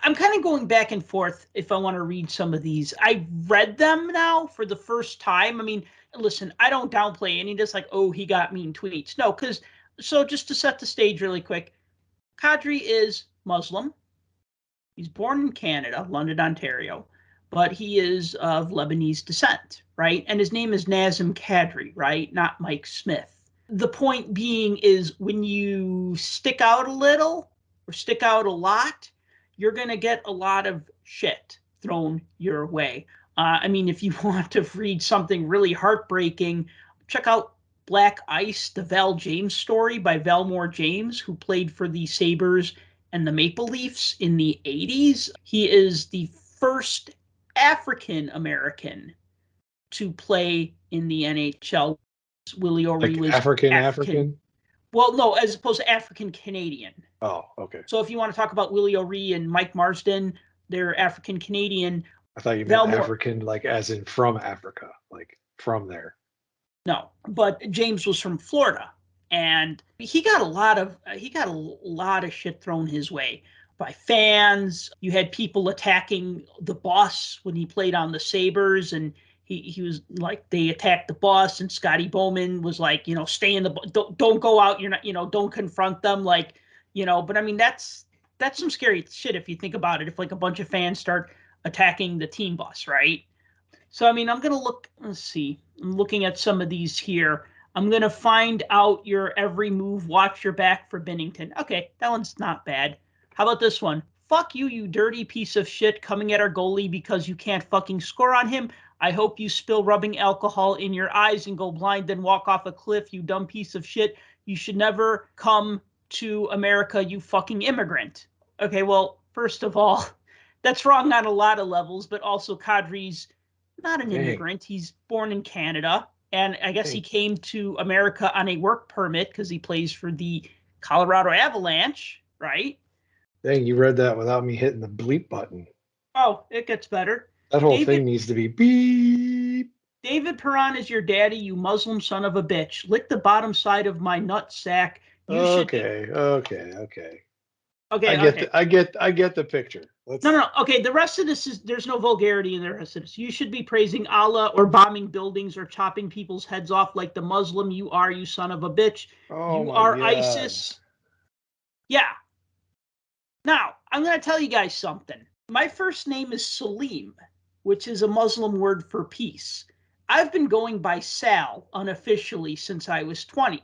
I'm kind of going back and forth if I want to read some of these. I read them now for the first time. I mean, listen, I don't downplay any of this, like, oh, he got mean tweets. No, so just to set the stage really quick, Kadri is Muslim. He's born in Canada, London, Ontario, but he is of Lebanese descent, right? And his name is Nazem Kadri, right? Not Mike Smith. The point being is when you stick out a little or stick out a lot, you're going to get a lot of shit thrown your way. I mean, if you want to read something really heartbreaking, check out Black Ice, the Val James story by Valmore James, who played for the Sabres and the Maple Leafs in the 80s. He is the first African-American to play in the NHL. Willie O'Ree was African? Well, no, as opposed to African-Canadian. Oh, okay. So if you want to talk about Willie O'Ree and Mike Marsden, they're African-Canadian. I thought you meant African, like as in from Africa, like from there. No, but James was from Florida, and he got a lot of shit thrown his way by fans. You had people attacking the boss when he played on the Sabres, and he was like, they attacked the boss, and Scotty Bowman was like, stay in the, don't go out, you're not, don't confront them, like, but I mean, that's some scary shit if you think about it. If like a bunch of fans start attacking the team bus, right? So, I mean, I'm going to look, let's see, I'm looking at some of these here. I'm going to find out your every move, watch your back for Binnington. Okay, that one's not bad. How about this one? Fuck you, you dirty piece of shit, coming at our goalie because you can't fucking score on him. I hope you spill rubbing alcohol in your eyes and go blind, then walk off a cliff, you dumb piece of shit. You should never come to America, you fucking immigrant. Okay, well, first of all, that's wrong on a lot of levels, but also Kadri's not an Dang. immigrant. He's born in Canada. And I guess he Dang. came to America on a work permit because he plays for the Colorado Avalanche, right? Dang, you read that without me hitting the bleep button. Oh, it gets better. That whole thing needs to be beep. David Perron is your daddy, you Muslim son of a bitch. Lick the bottom side of my nut sack. Okay. Okay. I get the picture. No. Okay, the rest of this is, there's no vulgarity in the rest of this. You should be praising Allah or bombing buildings or chopping people's heads off like the Muslim you are, you son of a bitch. Oh, You my are God. ISIS. Yeah. Now, I'm going to tell you guys something. My first name is Salim, which is a Muslim word for peace. I've been going by Sal unofficially since I was 20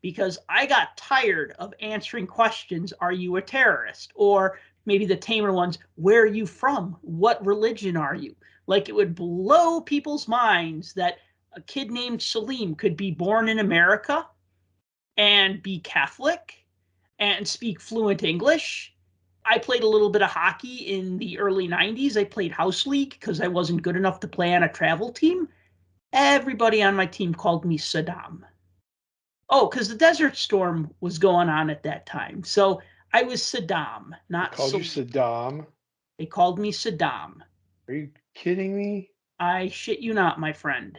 because I got tired of answering questions, are you a terrorist? Or maybe the tamer ones, where are you from? What religion are you? Like, it would blow people's minds that a kid named Salim could be born in America and be Catholic and speak fluent English. I played a little bit of hockey in the early 90s. I played house league because I wasn't good enough to play on a travel team. Everybody on my team called me Saddam. Oh, because the Desert Storm was going on at that time. So I was Saddam, not They called you Saddam? They called me Saddam. Are you kidding me? I shit you not, my friend.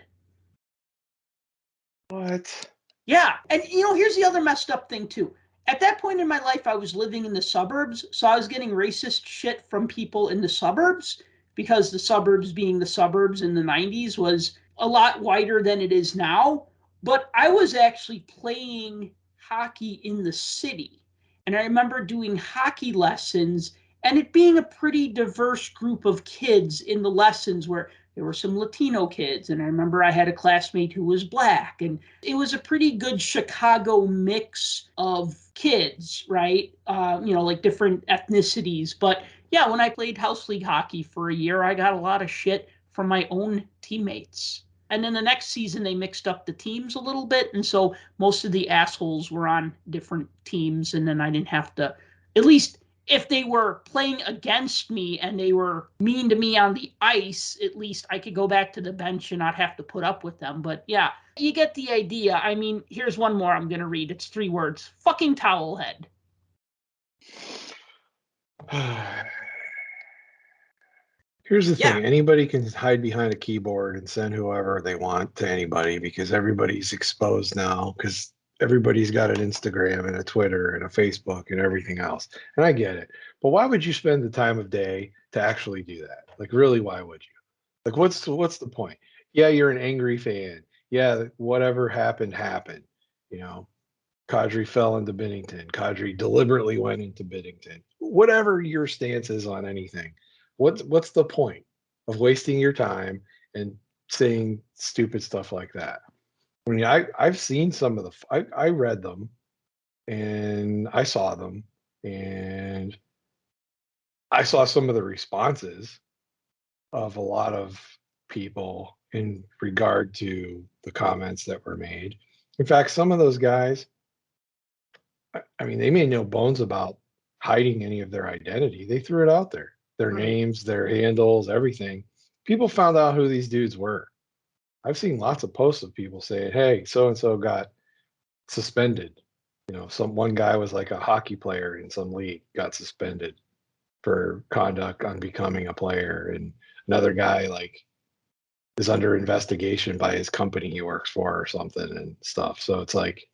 What? Yeah. And, here's the other messed up thing, too. At that point in my life, I was living in the suburbs, so I was getting racist shit from people in the suburbs because the suburbs being the suburbs in the 90s was a lot wider than it is now. But I was actually playing hockey in the city. And I remember doing hockey lessons and it being a pretty diverse group of kids in the lessons where there were some Latino kids. And I remember I had a classmate who was black. And it was a pretty good Chicago mix of kids, right? Like different ethnicities. But yeah, when I played house league hockey for a year, I got a lot of shit from my own teammates. And then the next season, they mixed up the teams a little bit. And so most of the assholes were on different teams. And then I didn't have to, at least if they were playing against me and they were mean to me on the ice, at least I could go back to the bench and not have to put up with them. But yeah, you get the idea. I mean, here's one more I'm going to read. It's 3 words. Fucking towel head. Here's the thing. Anybody can hide behind a keyboard and send whoever they want to anybody because everybody's exposed now because everybody's got an Instagram and a Twitter and a Facebook and everything else. And I get it. But why would you spend the time of day to actually do that? Like, really, why would you? Like, what's the point? Yeah, you're an angry fan. Yeah, whatever happened. Kadri fell into Binnington. Kadri deliberately went into Binnington. Whatever your stance is on anything, what's the point of wasting your time and saying stupid stuff like that? I mean, I've seen some of I read them and I saw them and I saw some of the responses of a lot of people in regard to the comments that were made. In fact, some of those guys, I mean, they made no bones about hiding any of their identity. They threw it out there, their names, their handles, everything. People found out who these dudes were. I've seen lots of posts of people saying, hey, so and so got suspended. One guy was like a hockey player in some league, got suspended for conduct on becoming a player, and another guy is under investigation by his company he works for or something and stuff. So it's like,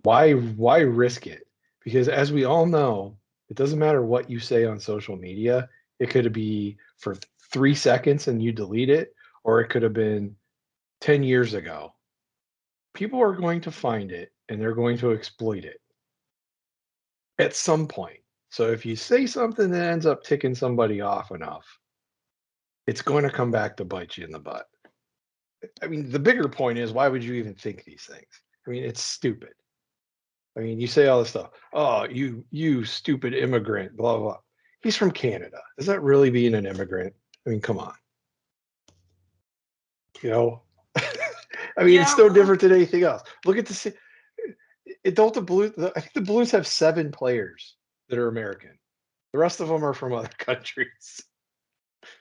why risk it? Because as we all know, it doesn't matter what you say on social media. It could be for 3 seconds and you delete it, or it could have been 10 years ago. People are going to find it and they're going to exploit it at some point. So if you say something that ends up ticking somebody off enough, it's going to come back to bite you in the butt. I mean, the bigger point is, why would you even think these things? I mean, it's stupid. I mean, you say all this stuff. Oh, you stupid immigrant, blah, blah. He's from Canada. Is that really being an immigrant? I mean, come on. You know, I mean, it's no different than anything else. Look at the, don't the Blues, I think the Blues have 7 players that are American. The rest of them are from other countries.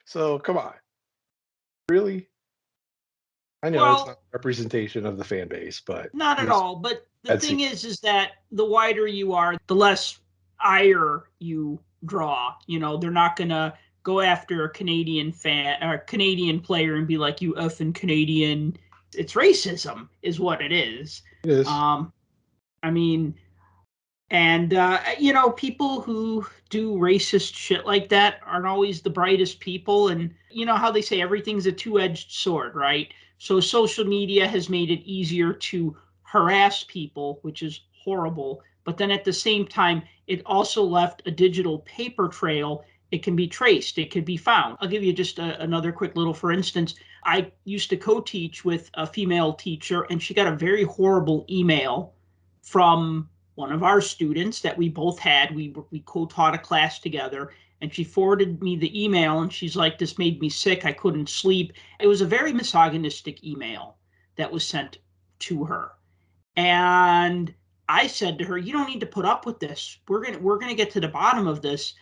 So come on. Really? I know it's not a representation of the fan base, but not at all. But the thing is that the wider you are, the less ire you draw. You know, they're not gonna go after a Canadian fan or Canadian player and be like, you effing Canadian. It's racism, is what it is. It is. I mean, and you know, people who do racist shit like that aren't always the brightest people. And you know how they say everything's a two-edged sword, right? So social media has made it easier to harass people, which is horrible. But then at the same time, it also left a digital paper trail. It can be traced. It can be found. I'll give you just another quick little, for instance, I used to co-teach with a female teacher, and she got a very horrible email from one of our students that we both had. We co-taught a class together, and she forwarded me the email, and she's like, this made me sick. I couldn't sleep. It was a very misogynistic email that was sent to her. And I said to her, you don't need to put up with this. We're gonna get to the bottom of this.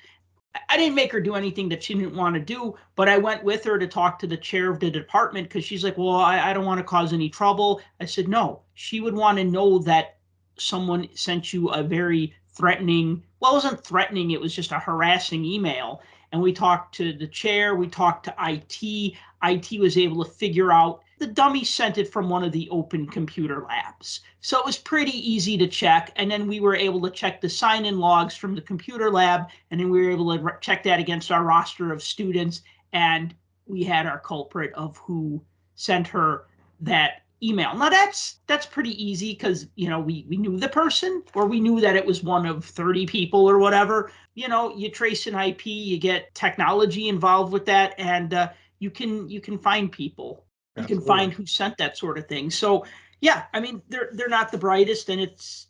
I didn't make her do anything that she didn't want to do, but I went with her to talk to the chair of the department because she's like, well, I don't want to cause any trouble. I said, no, she would want to know that someone sent you a very threatening, well, it wasn't threatening, it was just a harassing email. And we talked to the chair, we talked to IT. IT was able to figure out the dummy sent it from one of the open computer labs. So it was pretty easy to check. And then we were able to check the sign-in logs from the computer lab. And then we were able to check that against our roster of students. And we had our culprit of who sent her that email. Now that's pretty easy because, you know, we knew the person, or we knew that it was one of 30 people or whatever. You know, you trace an IP, you get technology involved with that, and you can find people. You can find who sent that sort of thing. So yeah, I mean, they're not the brightest, and it's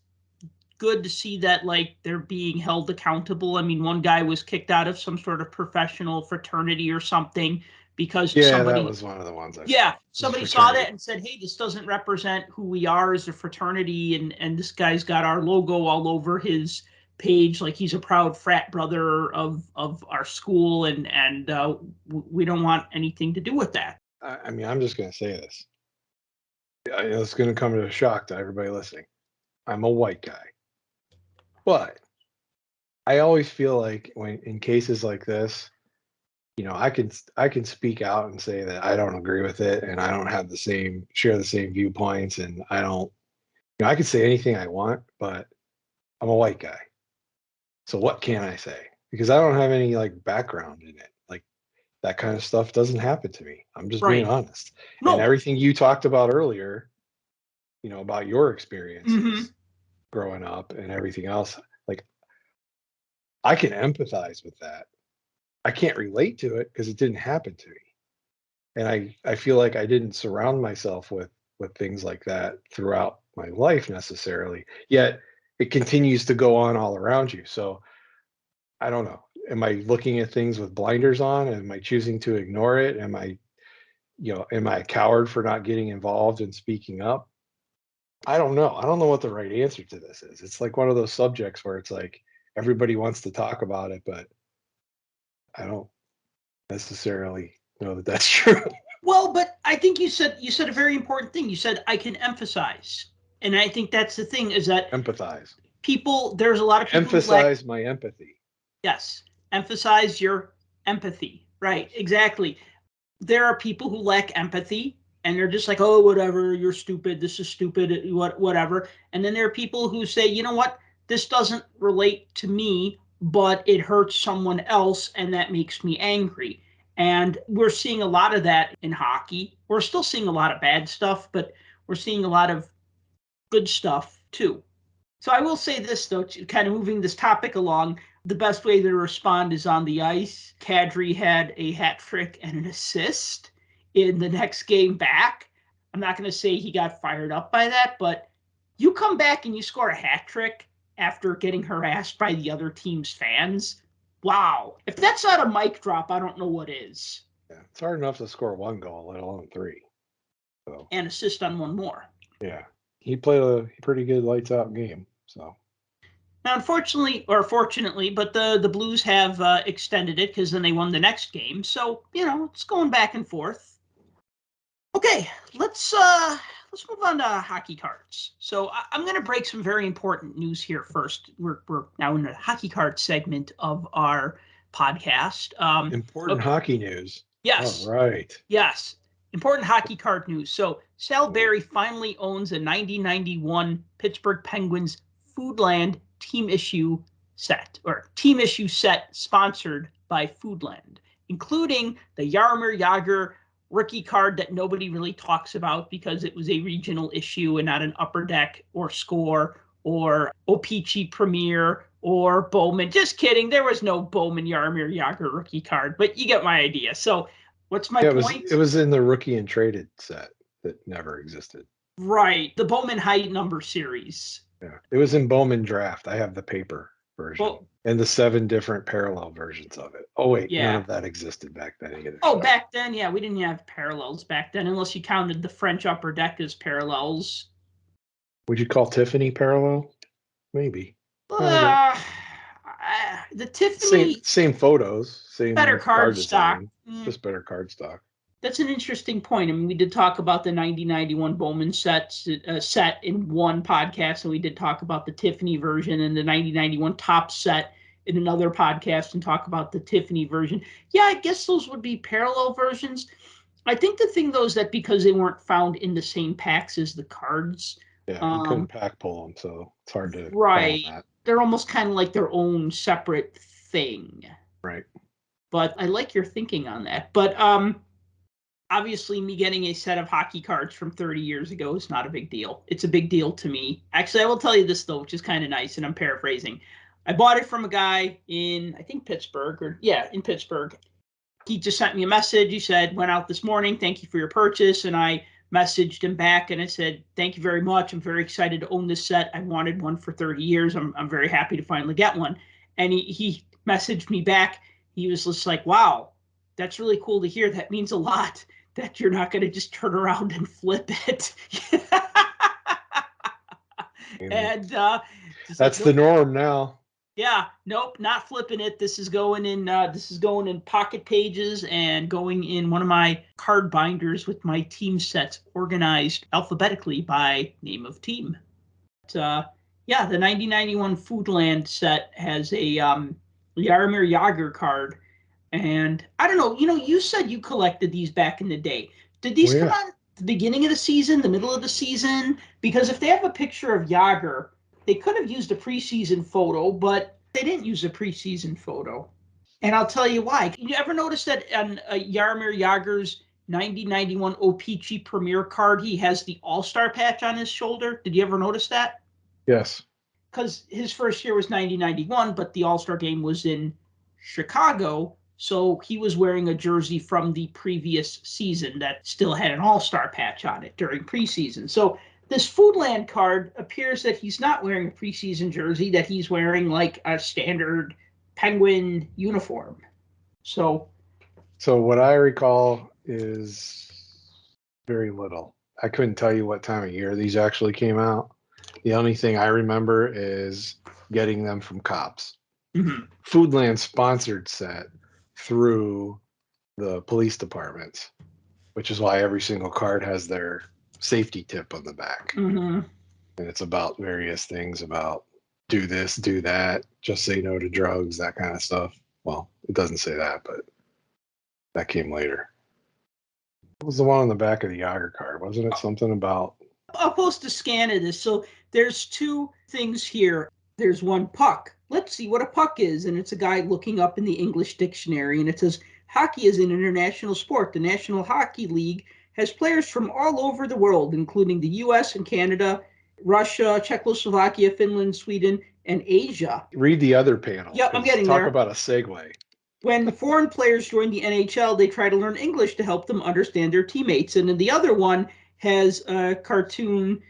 good to see that, like, they're being held accountable. I mean, one guy was kicked out of some sort of professional fraternity or something because somebody, that was one of the ones. Somebody saw that and said, hey, this doesn't represent who we are as a fraternity, and this guy's got our logo all over his page, like he's a proud frat brother of our school, and we don't want anything to do with that. I mean, I'm just going to say this. It's going to come as a shock to everybody listening. I'm a white guy, but I always feel like when in cases like this, you know, I can speak out and say that I don't agree with it, and I don't have share the same viewpoints, and I don't, you know, I can say anything I want, but I'm a white guy. So what can I say? Because I don't have any like background in it. Like that kind of stuff doesn't happen to me. I'm just being honest. No. And everything you talked about earlier, you know, about your experiences growing up and everything else, like I can empathize with that. I can't relate to it because it didn't happen to me. And I feel like I didn't surround myself with things like that throughout my life necessarily. Yet it continues to go on all around you. So I don't know. Am I looking at things with blinders on? Am I choosing to ignore it? Am I a coward for not getting involved and speaking up? I don't know. I don't know what the right answer to this is. It's like one of those subjects where it's like everybody wants to talk about it, but I don't necessarily know that that's true. Well, but I think you said a very important thing. You said I can emphasize, and I think that's the thing, is that empathize. There's a lot of people emphasize my empathy. Yes, emphasize your empathy. Right, exactly. There are people who lack empathy, and they're just like, oh, whatever, you're stupid, this is stupid, whatever. And then there are people who say, you know what, this doesn't relate to me, but it hurts someone else, and that makes me angry. And we're seeing a lot of that in hockey. We're still seeing a lot of bad stuff, but we're seeing a lot of good stuff too. So I will say this, though, kind of moving this topic along, the best way to respond is on the ice. Kadri had a hat trick and an assist in the next game back. I'm not going to say he got fired up by that, but you come back and you score a hat trick after getting harassed by the other team's fans. Wow. If that's not a mic drop, I don't know what is. Yeah, it's hard enough to score 1 goal, let alone 3. So, and assist on 1 more. Yeah. He played a pretty good lights out game. So now, unfortunately, or fortunately, but the Blues have extended it because then they won the next game. So, it's going back and forth. Okay, let's move on to hockey cards. So I'm going to break some very important news here first. We're now in the hockey card segment of our podcast. Important hockey news. Yes. All right. Yes. Important hockey card news. So Sal Berry finally owns a 1991 Pittsburgh Penguins Foodland team issue set sponsored by Foodland, including the Jaromir Jagr rookie card that nobody really talks about because it was a regional issue and not an Upper Deck or Score or O-Pee-Chee Premier or Bowman. Just kidding. There was no Bowman Jaromir Jagr rookie card, but you get my idea. So what's my point? It was in the rookie and traded set that never existed. Right. The Bowman height number series. Yeah. It was in Bowman draft. I have the paper version and the 7 different parallel versions of it. Oh, wait. Yeah. None of that existed back then either. Oh, back then, yeah. We didn't have parallels back then unless you counted the French Upper Deck as parallels. Would you call Tiffany parallel? Maybe. The Tiffany. Same photos. Same better card stock. Just better card stock. That's an interesting point. I mean, we did talk about the 1991 Bowman set in one podcast, and we did talk about the Tiffany version and the 1991 Top set in another podcast and talk about the Tiffany version. Yeah, I guess those would be parallel versions. I think the thing, though, is that because they weren't found in the same packs as the cards. Yeah, you couldn't pack pull them, so it's hard to. Right. They're almost kind of like their own separate thing. Right. But I like your thinking on that. But obviously, me getting a set of hockey cards from 30 years ago is not a big deal. It's a big deal to me. Actually, I will tell you this, though, which is kind of nice, and I'm paraphrasing. I bought it from a guy in, I think, Pittsburgh. In Pittsburgh. He just sent me a message. He said, went out this morning. Thank you for your purchase. And I messaged him back, and I said, thank you very much. I'm very excited to own this set. I wanted one for 30 years. I'm very happy to finally get one. And he messaged me back. He was just like, wow, that's really cool to hear. That means a lot that you're not going to just turn around and flip it. And that's the norm now. Yeah, nope, not flipping it. This is going in pocket pages and going in one of my card binders with my team sets organized alphabetically by name of team. But, the 1991 Foodland set has a Jaromir Jagr card. And I don't know, you said you collected these back in the day. Did these come out at the beginning of the season, the middle of the season? Because if they have a picture of Jagr, they could have used a preseason photo, but they didn't use a preseason photo. And I'll tell you why. You ever notice that on Jaromir Jagr's 1991 O-Pee-Chee Premier card, he has the All-Star patch on his shoulder? Did you ever notice that? Yes. Because his first year was 1991, but the All-Star game was in Chicago, so he was wearing a jersey from the previous season that still had an All-Star patch on it during preseason. So this Foodland card appears that he's not wearing a preseason jersey, that he's wearing like a standard Penguin uniform. So what I recall is very little. I couldn't tell you what time of year these actually came out. The only thing I remember is getting them from Cops. Mm-hmm. Foodland sponsored set through the police departments, which is why every single card has their safety tip on the back. Mm-hmm. And it's about various things about do this, do that, just say no to drugs, that kind of stuff. Well, it doesn't say that, but that came later. What was the one on the back of the Jagr card? Wasn't it something about... I'll post a scan of this. So there's 2 things here. There's one puck. Let's see what a puck is. And it's a guy looking up in the English dictionary. And it says, hockey is an international sport. The National Hockey League has players from all over the world, including the U.S. and Canada, Russia, Czechoslovakia, Finland, Sweden, and Asia. Read the other panel. Yep, I'm getting Talk there. about a segue. When foreign players join the NHL, they try to learn English to help them understand their teammates. And then the other one has a cartoon,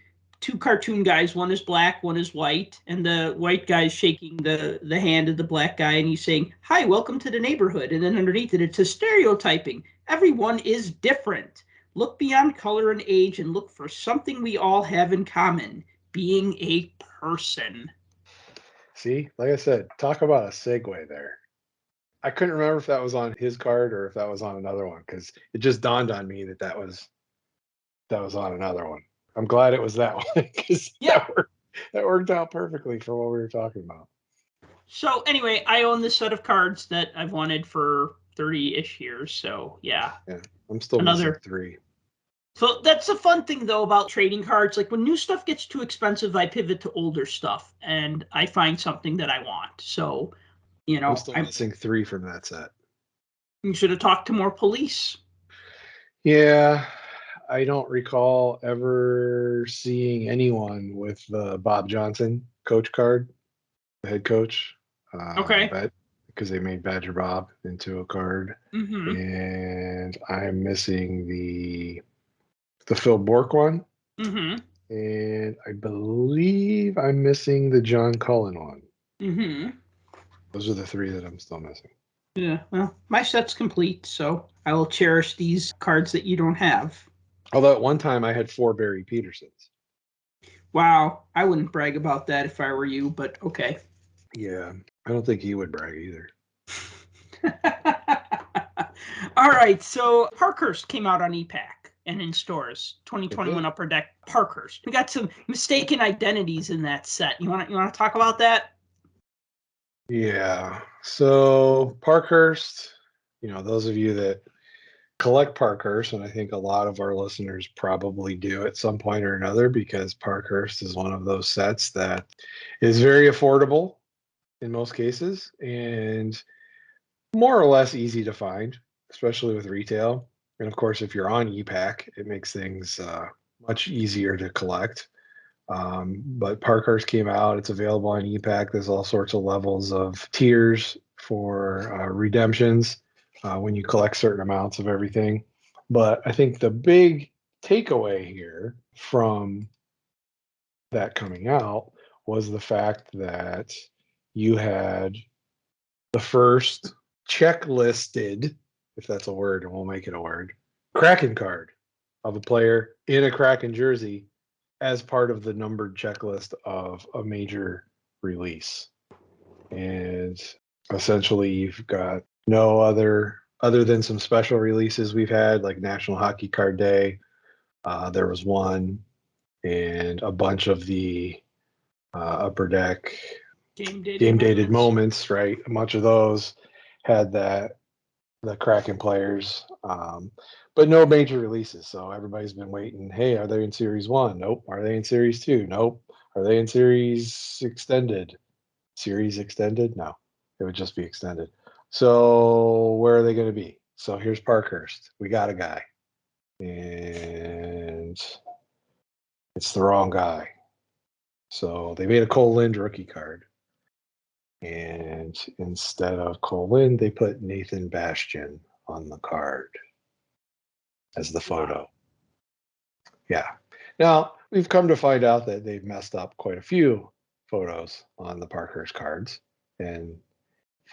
two cartoon guys. One is black, one is white. And the white guy is shaking the hand of the black guy, and he's saying, "Hi, welcome to the neighborhood." And then underneath it, it says stereotyping. Everyone is different. Look beyond color and age and look for something we all have in common, being a person. See, like I said, talk about a segue there. I couldn't remember if that was on his card or if that was on another one, because it just dawned on me that was on another one. I'm glad it was that one, because that worked out perfectly for what we were talking about. So anyway, I own this set of cards that I've wanted for 30-ish years. So yeah. Yeah, I'm still missing 3. So that's the fun thing, though, about trading cards. Like, when new stuff gets too expensive, I pivot to older stuff, and I find something that I want. So, I'm still missing 3 from that set. You should have talked to more police. Yeah, I don't recall ever seeing anyone with the Bob Johnson coach card, the head coach. Okay. Because they made Badger Bob into a card. Mm-hmm. And I'm missing the Phil Bork one. Mm-hmm. And I believe I'm missing the John Cullen one. Mm-hmm. Those are the 3 that I'm still missing. Yeah, well, my set's complete, so I will cherish these cards that you don't have. Although at one time I had 4 Barry Petersons. Wow, I wouldn't brag about that if I were you, but okay. Yeah, I don't think he would brag either. All right, so Parkhurst came out on EPAC and in stores. 2021 Upper Deck Parkhurst. We got some mistaken identities in that set. You want to talk about that? Yeah. So Parkhurst, those of you that collect Parkhurst, and I think a lot of our listeners probably do at some point or another, because Parkhurst is one of those sets that is very affordable in most cases and more or less easy to find, especially with retail. And of course, if you're on EPAC, it makes things much easier to collect. But Parkhurst came out. It's available on EPAC. There's all sorts of levels of tiers for redemptions when you collect certain amounts of everything. But I think the big takeaway here from that coming out was the fact that you had the first checklisted, if that's a word, and we'll make it a word, Kraken card of a player in a Kraken jersey as part of the numbered checklist of a major release. And essentially you've got no other than some special releases we've had, like National Hockey Card Day. There was one, and a bunch of the Upper Deck game dated moments, right? A bunch of those had the Kraken players, but no major releases. So everybody's been waiting. Hey, are they in Series 1? Nope. Are they in Series 2? Nope. Are they in Series Extended? Series Extended? No, it would just be Extended. So where are they going to be? So here's Parkhurst. We got a guy, and it's the wrong guy. So they made a Cole Lind rookie card. And instead of Cole Lind, they put Nathan Bastian on the card as the photo. Yeah. Now, we've come to find out that they've messed up quite a few photos on the Parkhurst cards and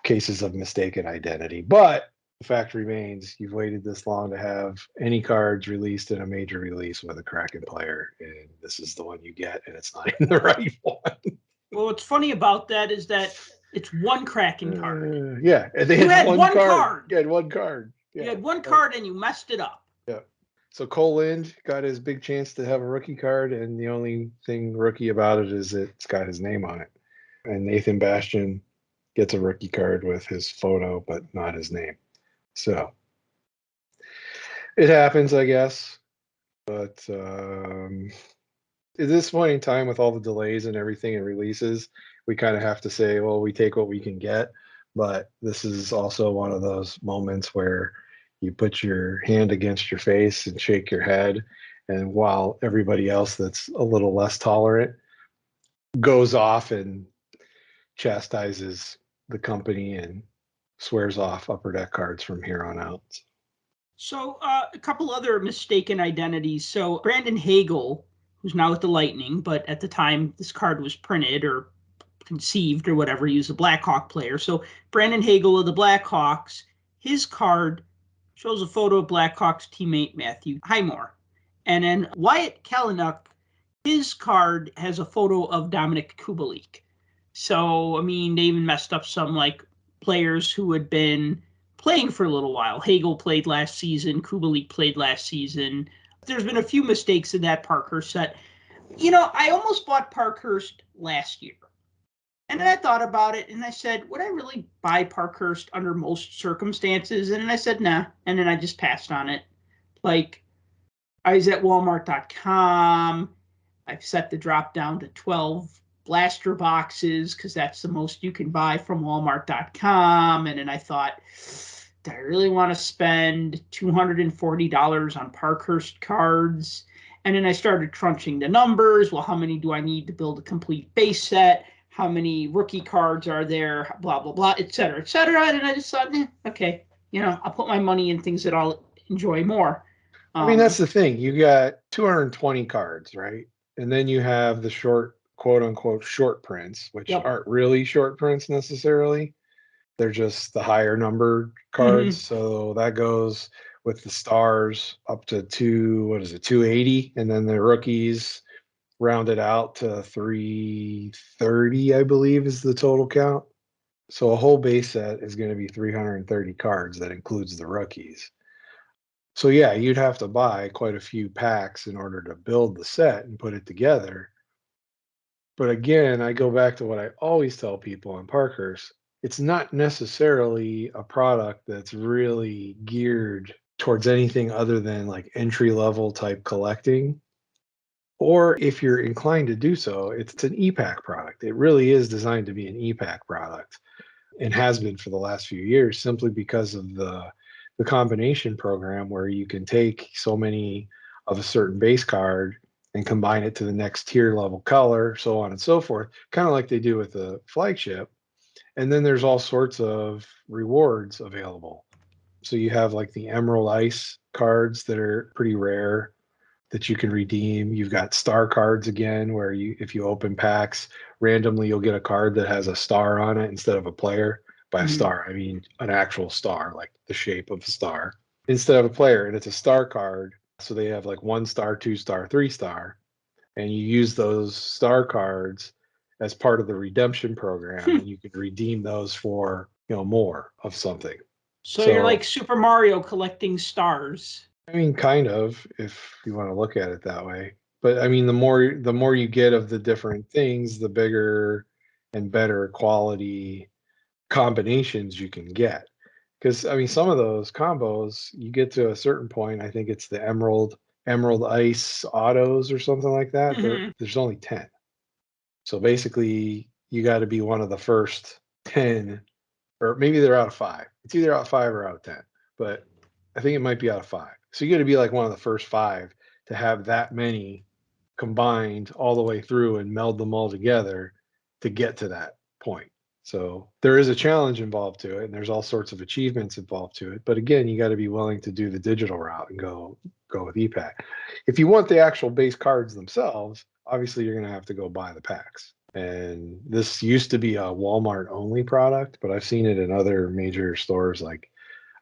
cases of mistaken identity. But the fact remains, you've waited this long to have any cards released in a major release with a Kraken player, and this is the one you get, and it's not even the right one. Well, what's funny about that is that it's one Kraken card. Yeah, and they had one card. You had one card. Yeah. You had one card and you messed it up. Yeah. So Cole Lind got his big chance to have a rookie card, and the only thing rookie about it is it's got his name on it. And Nathan Bastian gets a rookie card with his photo, but not his name. So it happens, I guess. But at this point in time, with all the delays and everything and releases, we kind of have to say, well, we take what we can get. But this is also one of those moments where you put your hand against your face and shake your head. And while everybody else that's a little less tolerant goes off and chastises the company and swears off Upper Deck cards from here on out. So a couple other mistaken identities. So Brandon Hagel, who's now with the Lightning, but at the time this card was printed or conceived or whatever, he was a Blackhawk player. So Brandon Hagel of the Blackhawks, his card shows a photo of Blackhawks teammate Matthew Highmore. And then Wyatt Kalynuk, his card has a photo of Dominic Kubalik. So, I mean, they even messed up some like players who had been playing for a little while. Hagel played last season. Kubalik played last season. There's been a few mistakes in that Parkhurst set. You know, I almost bought Parkhurst last year. And then I thought about it and I said, would I really buy Parkhurst under most circumstances? And then I said, nah. And then I just passed on it. Like, I was at Walmart.com. I've set the drop down to 12 blaster boxes because that's the most you can buy from Walmart.com. And then I thought, do I really want to spend $240 on Parkhurst cards? And then I started crunching the numbers. Well, how many do I need to build a complete base set? How many rookie cards are there? Blah, blah, blah, et cetera, et cetera. And I just thought, okay, you know, I'll put my money in things that I'll enjoy more. I mean, that's the thing. You got 220 cards, right? And then you have the short, quote unquote, short prints, which aren't really short prints necessarily. They're just the higher numbered cards. So that goes with the stars up to 280. And then the rookies rounded out to 330, I believe, is the total count. So a whole base set is going to be 330 cards. That includes the rookies. So yeah, you'd have to buy quite a few packs in order to build the set and put it together. But again, I go back to what I always tell people on Parkhurst. It's not necessarily a product that's really geared towards anything other than like entry level type collecting. Or if you're inclined to do so, it's an e-pack product. It really is designed to be an e-pack product and has been for the last few years simply because of the combination program where you can take so many of a certain base card and combine it to the next tier level color, so on and so forth, kind of like they do with the flagship. And then there's all sorts of rewards available. So you have like the Emerald Ice cards that are pretty rare that you can redeem. You've got star cards again, where if you open packs, randomly you'll get a card that has a star on it instead of a player. By a star, I mean an actual star, like the shape of a star, instead of a player. And it's a star card. So they have like 1 star, 2 star, 3 star. And you use those star cards as part of the redemption program. And you can redeem those for, more of something. So you're like Super Mario collecting stars. I mean, kind of, if you want to look at it that way. But I mean, the more you get of the different things, the bigger and better quality combinations you can get. Because I mean, some of those combos, you get to a certain point, I think it's the Emerald Ice autos or something like that. There's only 10. So basically you got to be one of the first 10, or maybe they're out of 5. It's either out of 5 or out of 10, but I think it might be out of 5. So you got to be like one of the first 5 to have that many combined all the way through and meld them all together to get to that point. So there is a challenge involved to it, and there's all sorts of achievements involved to it. But again, you got to be willing to do the digital route and go with e-pack. If you want the actual base cards themselves, obviously you're going to have to go buy the packs. And this used to be a Walmart only product, but I've seen it in other major stores. Like,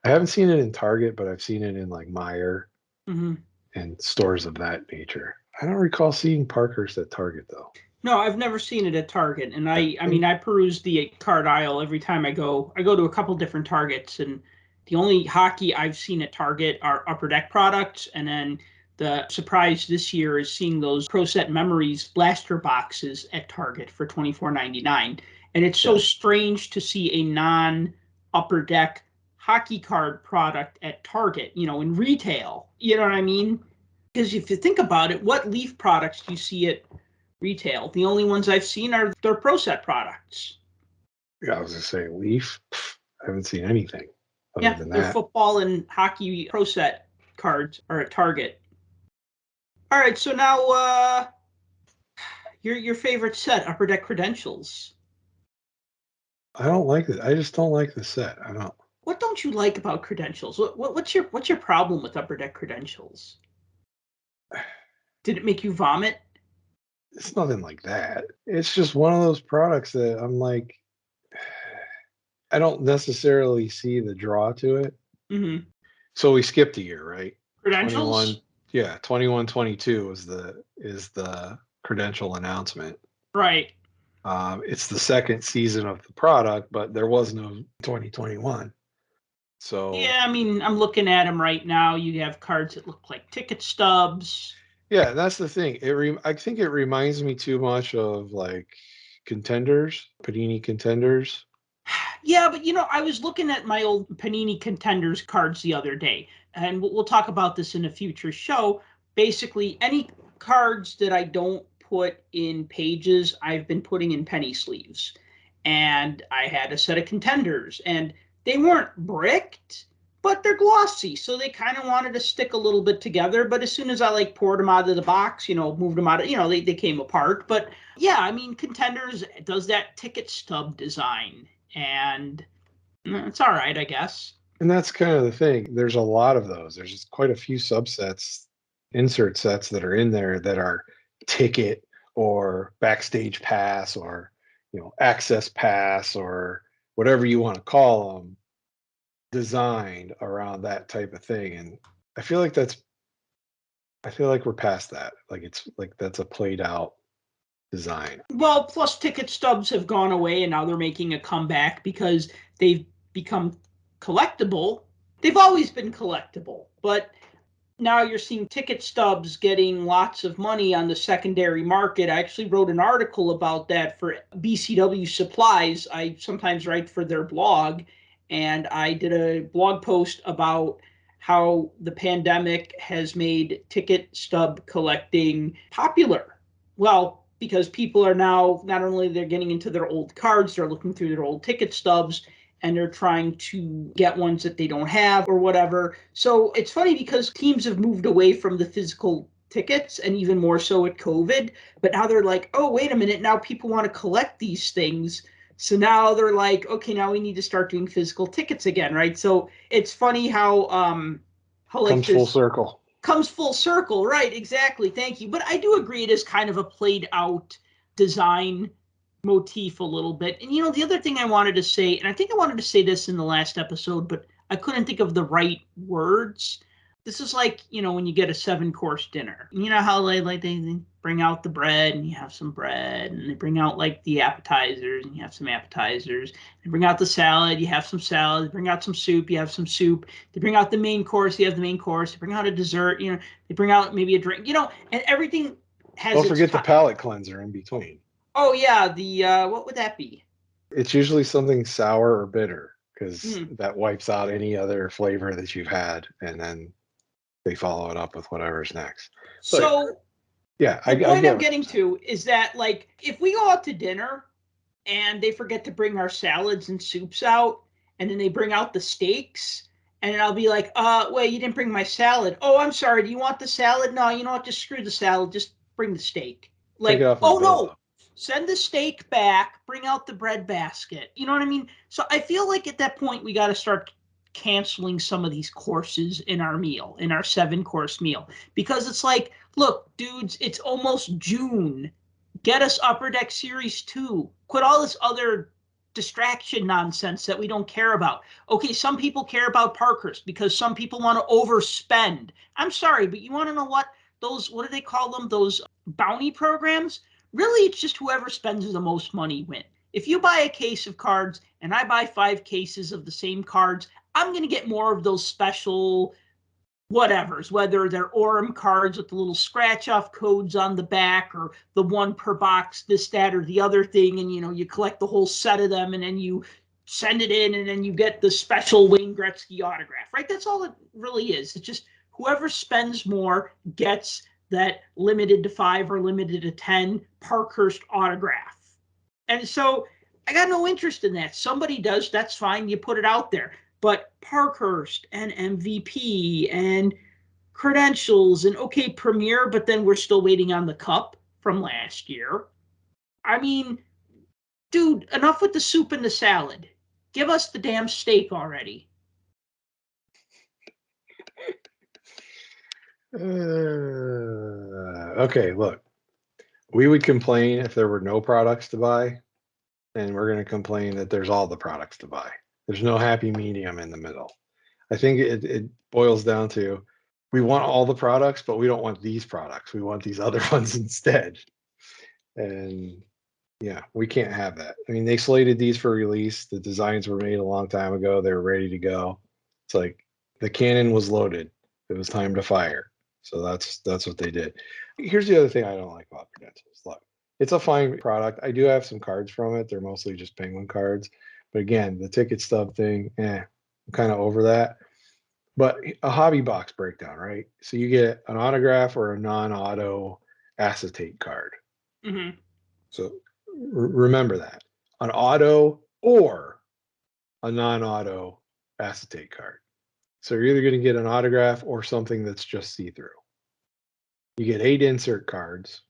I haven't seen it in Target, but I've seen it in like Meijer and stores of that nature. I don't recall seeing Parkhurst at Target though. No, I've never seen it at Target, and I mean, I peruse the card aisle every time I go. I go to a couple different Targets, and the only hockey I've seen at Target are Upper Deck products, and then the surprise this year is seeing those Pro Set Memories blaster boxes at Target for $24.99, and it's so strange to see a non-Upper Deck hockey card product at Target, in retail. You know what I mean? Because if you think about it, what Leaf products do you see at retail? The only ones I've seen are their Pro Set products. Yeah, I was going to say Leaf. I haven't seen anything other than their that. Football and hockey Pro Set cards are at Target. All right, so now your favorite set, Upper Deck Credentials. I don't like it. I just don't like the set. I don't. What don't you like about credentials? What's your problem with Upper Deck credentials? Did it make you vomit? It's nothing like that. It's just one of those products that I'm like, I don't necessarily see the draw to it. Mm-hmm. So we skipped a year, right? Credentials? 21, yeah, 21, 22 is the credential announcement. Right. It's the second season of the product, but there was no 2021. So Yeah, I mean, I'm looking at them right now. You have cards that look like ticket stubs. yeah, that's the thing. I think it reminds me too much of like contenders, Panini contenders. Yeah, but I was looking at my old Panini Contenders cards the other day, and we'll talk about this in a future show. Basically, any cards that I don't put in pages, I've been putting in penny sleeves. And I had a set of Contenders, and they weren't bricked, but they're glossy, so they kind of wanted to stick a little bit together. But as soon as I poured them out of the box, moved them out of, they came apart. But yeah, I mean, Contenders does that ticket stub design, and it's all right, I guess. And that's kind of the thing. There's a lot of those. There's just quite a few subsets, insert sets that are in there that are ticket or backstage pass or access pass or whatever you want to call them, designed around that type of thing. And I feel like we're past that. Like it's like that's a played out design. Well, plus ticket stubs have gone away, and now they're making a comeback because they've become collectible. They've always been collectible, but now you're seeing ticket stubs getting lots of money on the secondary market. I actually wrote an article about that for BCW Supplies. I sometimes write for their blog, and I did a blog post about how the pandemic has made ticket stub collecting popular. Well, because people are now, not only they're getting into their old cards, they're looking through their old ticket stubs, and they're trying to get ones that they don't have or whatever. So it's funny because teams have moved away from the physical tickets, and even more so at COVID. But now they're like, oh, wait a minute, now people want to collect these things. So now they're like, okay, now we need to start doing physical tickets again, right? So it's funny how Comes full circle. Comes full circle, right? Exactly. Thank you. But I do agree it is kind of a played out design motif a little bit. And the other thing I wanted to say, and I think I wanted to say this in the last episode, but I couldn't think of the right words. This is like, when you get a 7-course dinner. You know how they bring out the bread and you have some bread, and they bring out the appetizers and you have some appetizers. They bring out the salad, you have some salad. They bring out some soup, you have some soup. They bring out the main course, you have the main course. They bring out a dessert, they bring out maybe a drink, and everything has. Don't forget the palate cleanser in between. Oh yeah, the what would that be? It's usually something sour or bitter because that wipes out any other flavor that you've had, and then they follow it up with whatever's next. So yeah, the point I'm getting to is that if we go out to dinner and they forget to bring our salads and soups out, and then they bring out the steaks, and I'll be like, wait, you didn't bring my salad. Oh, I'm sorry. Do you want the salad? No, you know what? Just screw the salad. Just bring the steak. Oh no. Send the steak back, bring out the bread basket. You know what I mean? So I feel like at that point we got to start canceling some of these courses in our meal, in our 7-course meal, because it's like, look, dudes, it's almost June. Get us Upper Deck Series 2. Quit all this other distraction nonsense that we don't care about. Okay, some people care about Parkhurst because some people want to overspend. I'm sorry, but you want to know what? What do they call them? Those bounty programs? Really, it's just whoever spends the most money win. If you buy a case of cards and I buy 5 cases of the same cards, I'm going to get more of those special whatevers, whether they're Orem cards with the little scratch-off codes on the back, or the 1 per box, this, that, or the other thing, and you collect the whole set of them, and then you send it in, and then you get the special Wayne Gretzky autograph, right? That's all it really is. It's just whoever spends more gets that limited to 5 or limited to 10 Parkhurst autograph. And so I got no interest in that. Somebody does, that's fine. You put it out there. But Parkhurst and MVP and credentials and okay, Premier, but then we're still waiting on the cup from last year. I mean, Dude, enough with the soup and the salad. Give us the damn steak already. Okay, look. We would complain if there were no products to buy, and we're going to complain that there's all the products to buy. There's no happy medium in the middle. I think it boils down to we want all the products, but we don't want these products. We want these other ones instead. And yeah, we can't have that. I mean, they slated these for release. The designs were made a long time ago. They were ready to go. It's like the cannon was loaded. It was time to fire. So that's what they did. Here's the other thing I don't like about Prudentials. Look, it's a fine product. I do have some cards from it. They're mostly just Penguin cards. But again, the ticket stub thing, I'm kind of over that. But a hobby box breakdown, right? So you get an autograph or a non-auto acetate card. Mm-hmm. So remember that. An auto or a non-auto acetate card. So you're either going to get an autograph or something that's just see-through. You get 8 insert cards,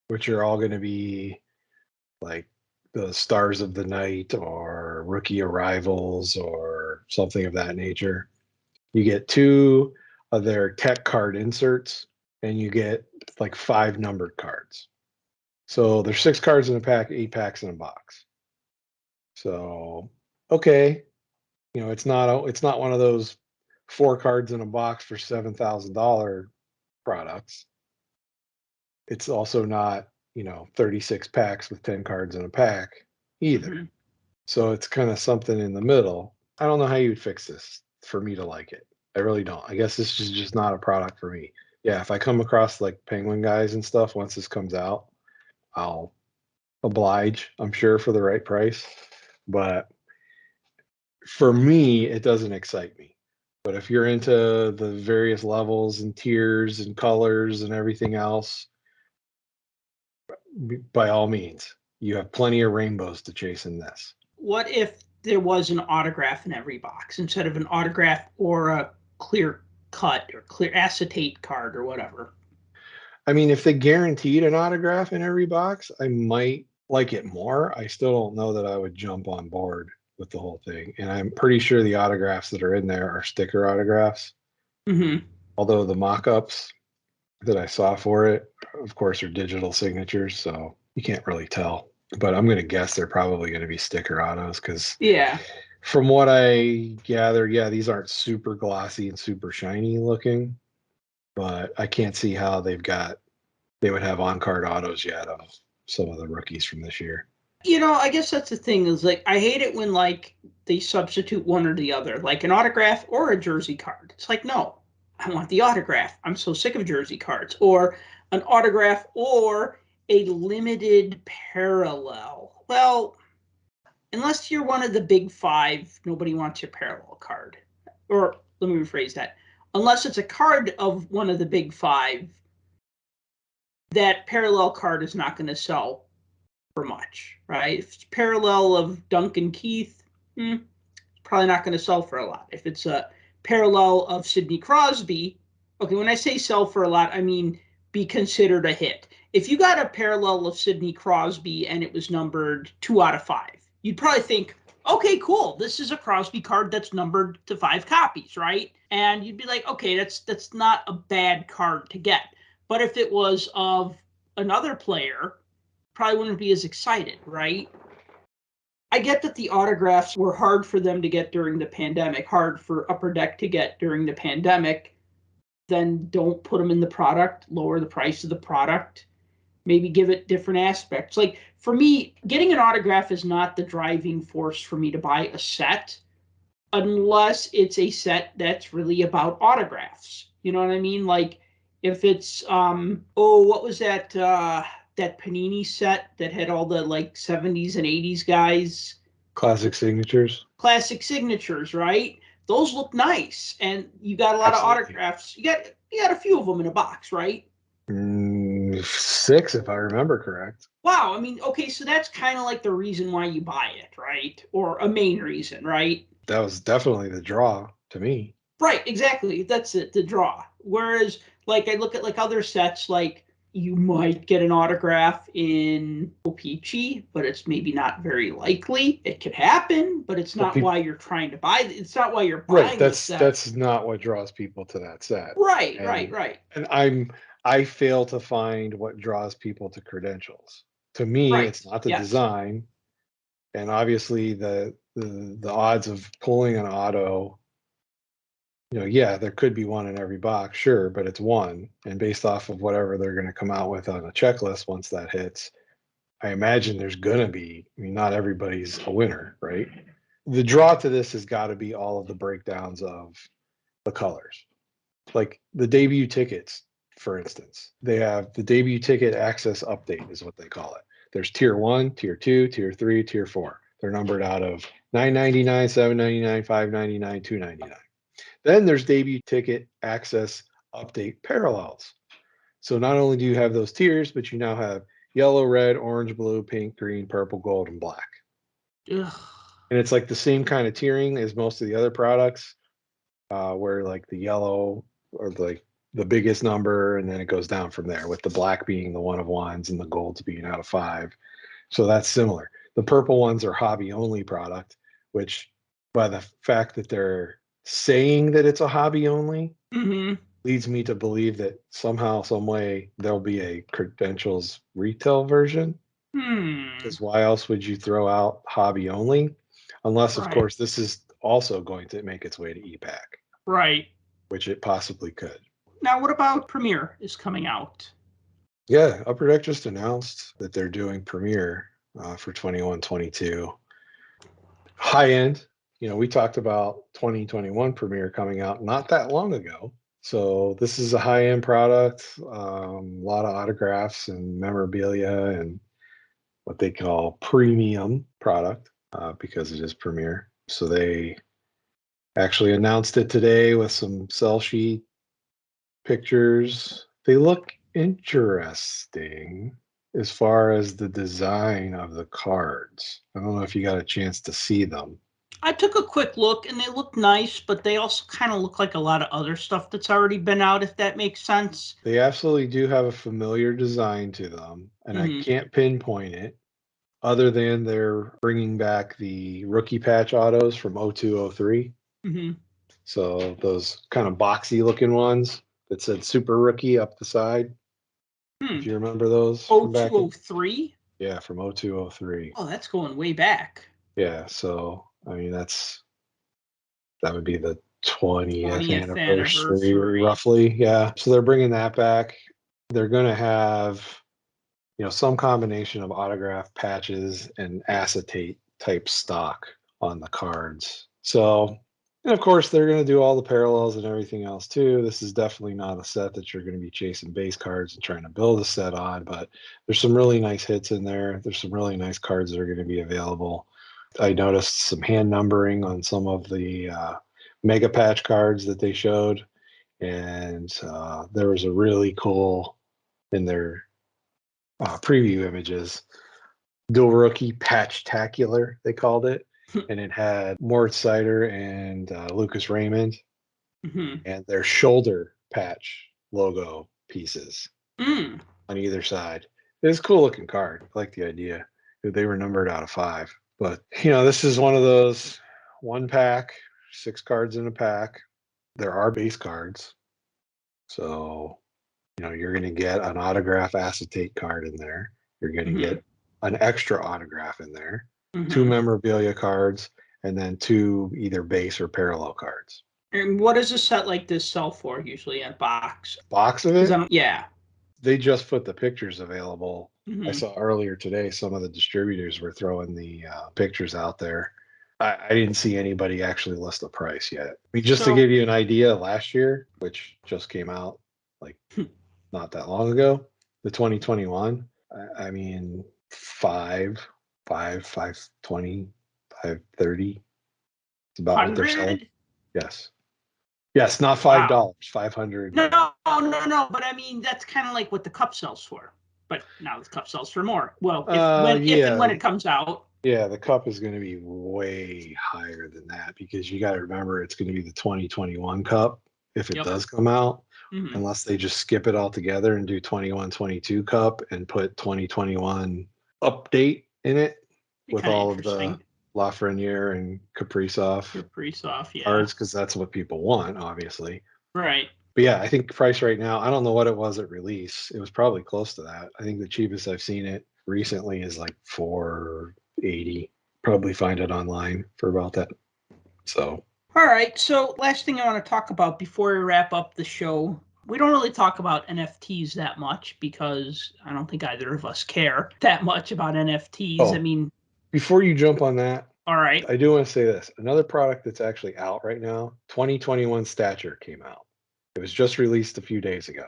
which are all going to be like the Stars of the Night or Rookie Arrivals or something of that nature. You get 2 of their tech card inserts, and you get like 5 numbered cards. So there's 6 cards in a pack, 8 packs in a box. So okay, it's not one of those 4 cards in a box for $7,000 products. It's also not 36 packs with 10 cards in a pack either. Mm-hmm. So it's kind of something in the middle. I don't know how you would fix this for me to like it. I really don't. I guess this is just not a product for me. Yeah, if I come across like Penguin guys and stuff once this comes out, I'll oblige, I'm sure, for the right price. But for me, it doesn't excite me. But if you're into the various levels and tiers and colors and everything else, by all means, you have plenty of rainbows to chase in this. What if there was an autograph in every box instead of an autograph or a clear cut or clear acetate card or whatever? I mean, if they guaranteed an autograph in every box, I might like it more. I still don't know that I would jump on board with the whole thing. And I'm pretty sure the autographs that are in there are sticker autographs. Mm-hmm. Although the mock-ups that I saw for it, of course, are digital signatures, so you can't really tell. But I'm going to guess they're probably going to be sticker autos because from what I gather, these aren't super glossy and super shiny looking, but I can't see how they would have on-card autos yet of some of the rookies from this year. I guess that's the thing is like, I hate it when like they substitute one or the other, like an autograph or a jersey card. It's like, no, I want the autograph. I'm so sick of jersey cards. Or an autograph or a limited parallel. Well, unless you're one of the big 5, nobody wants your parallel card. Or let me rephrase that. Unless it's a card of one of the big 5, that parallel card is not going to sell for much, right? If it's parallel of Duncan Keith, probably not going to sell for a lot. If it's a parallel of Sidney Crosby, okay, when I say sell for a lot, I mean be considered a hit. If you got a parallel of Sidney Crosby and it was numbered 2 out of 5, you'd probably think, okay, cool, this is a Crosby card that's numbered to 5 copies, right? And you'd be like, okay, that's not a bad card to get. But if it was of another player, probably wouldn't be as excited, right? I get that the autographs were hard for them to get during the pandemic, hard for Upper Deck to get during the pandemic. Then don't put them in the product, lower the price of the product, maybe give it different aspects. Like for me, getting an autograph is not the driving force for me to buy a set unless it's a set that's really about autographs. You know what I mean? Like if it's, what was that Panini set that had all the like 70s and 80s guys? Classic signatures, right? Those look nice, and you got a lot of autographs. You got a few of them in a box, right? 6, if I remember correct. Wow, I mean, okay, so that's kind of like the reason why you buy it, right? Or a main reason, right? That was definitely the draw to me. Right, exactly. That's it, the draw. Whereas, like, I look at like other sets, like, you might get an autograph in O-Pee-Chee, but it's maybe not very likely. It could happen, but it's not why you're trying to buy. It's not why you're buying the set. That's not what draws people to that set. Right. And I fail to find what draws people to credentials. To me, it's not the design, and obviously the odds of pulling an auto. There could be one in every box, sure, but it's one. And based off of whatever they're going to come out with on a checklist once that hits, I imagine there's going to be, not everybody's a winner, right? The draw to this has got to be all of the breakdowns of the colors. Like the debut tickets, for instance, they have the debut ticket access update is what they call it. There's tier 1, tier 2, tier 3, tier 4. They're numbered out of $9.99, $7.99, $5.99, $2.99. Then there's debut ticket access update parallels. So not only do you have those tiers, but you now have yellow, red, orange, blue, pink, green, purple, gold, and black. Ugh. And it's like the same kind of tiering as most of the other products, where like the yellow or like the biggest number, and then it goes down from there, with the black being the 1 of 1s and the golds being out of 5. So that's similar. The purple ones are hobby only product, which by the fact that they're saying that it's a hobby only leads me to believe that somehow, some way, there'll be a credentials retail version. Because why else would you throw out hobby only? Unless, of course, this is also going to make its way to EPAC. Right. Which it possibly could. Now, what about Premier is coming out? Yeah, Upper Deck just announced that they're doing Premier for 21-22. High end. We talked about 2021 Premier coming out not that long ago. So this is a high-end product, a lot of autographs and memorabilia and what they call premium product because it is Premier. So they actually announced it today with some sell sheet pictures. They look interesting as far as the design of the cards. I don't know if you got a chance to see them. I took a quick look and they look nice, but they also kind of look like a lot of other stuff that's already been out, if that makes sense. They absolutely do have a familiar design to them, and I can't pinpoint it other than they're bringing back the rookie patch autos from 02-03. So those kind of boxy looking ones that said Super Rookie up the side. If you remember those. 02-03? Yeah, from 02-03. Oh, that's going way back. Yeah, so that would be the 20th anniversary, roughly. Yeah, so they're bringing that back. They're going to have, some combination of autograph patches and acetate type stock on the cards. So, and of course, they're going to do all the parallels and everything else too. This is definitely not a set that you're going to be chasing base cards and trying to build a set on, but there's some really nice hits in there. There's some really nice cards that are going to be available. I noticed some hand numbering on some of the mega patch cards that they showed, and there was a really cool in their preview images, dual rookie patch-tacular, they called it, and it had Mort Sider and Lucas Raymond and their shoulder patch logo pieces on either side. It's a cool looking card. I like the idea. They were numbered out of 5. But, this is one of those 1 pack, 6 cards in a pack. There are base cards. So, you're going to get an autograph acetate card in there. You're going to get an extra autograph in there, 2 memorabilia cards, and then 2 either base or parallel cards. And what does a set like this sell for usually in a box? Box of it? Yeah. They just put the pictures available. I saw earlier today some of the distributors were throwing the pictures out there. I didn't see anybody actually list a price yet. To give you an idea, last year, which just came out like not that long ago, the 2021, 520, 530. It's about 100? what they're selling. Yes, not $5, 500. No. But that's kind of like what the cup sells for. But now the cup sells for more. Well, if and when it comes out. Yeah, the cup is going to be way higher than that because you got to remember it's going to be the 2021 cup if it does come out, Mhm. unless they just skip it all together and do 21-22 Cup and put 2021 update in it Be with kind of all of the interesting. Lafreniere and Kaprizov Kaprizov, yeah. cards, because that's what people want, obviously. Right. But yeah, I think price right now, I don't know what it was at release. It was probably close to that. I think the cheapest I've seen it recently is like 480. Probably find it online for about that. So All right. So last thing I want to talk about before we wrap up the show, we don't really talk about NFTs that much because I don't think either of us care that much about NFTs. I Oh. mean, before you jump on that, all right. I do want to say this. Another product that's actually out right now, 2021 Stature came out. It was just released a few days ago.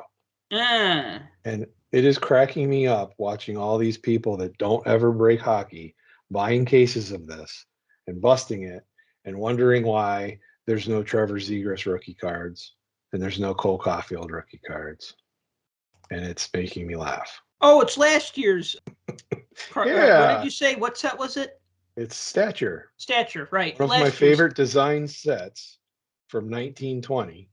Uh, And it is cracking me up watching all these people that don't ever break hockey buying cases of this and busting it and wondering why there's no Trevor Zegras rookie cards and there's no Cole Caulfield rookie cards. And it's making me laugh. oh, it's last year's. What did Yeah, you say? What set was it? it's Stature. Stature, right. One of my Last year's. favorite design sets from 1920,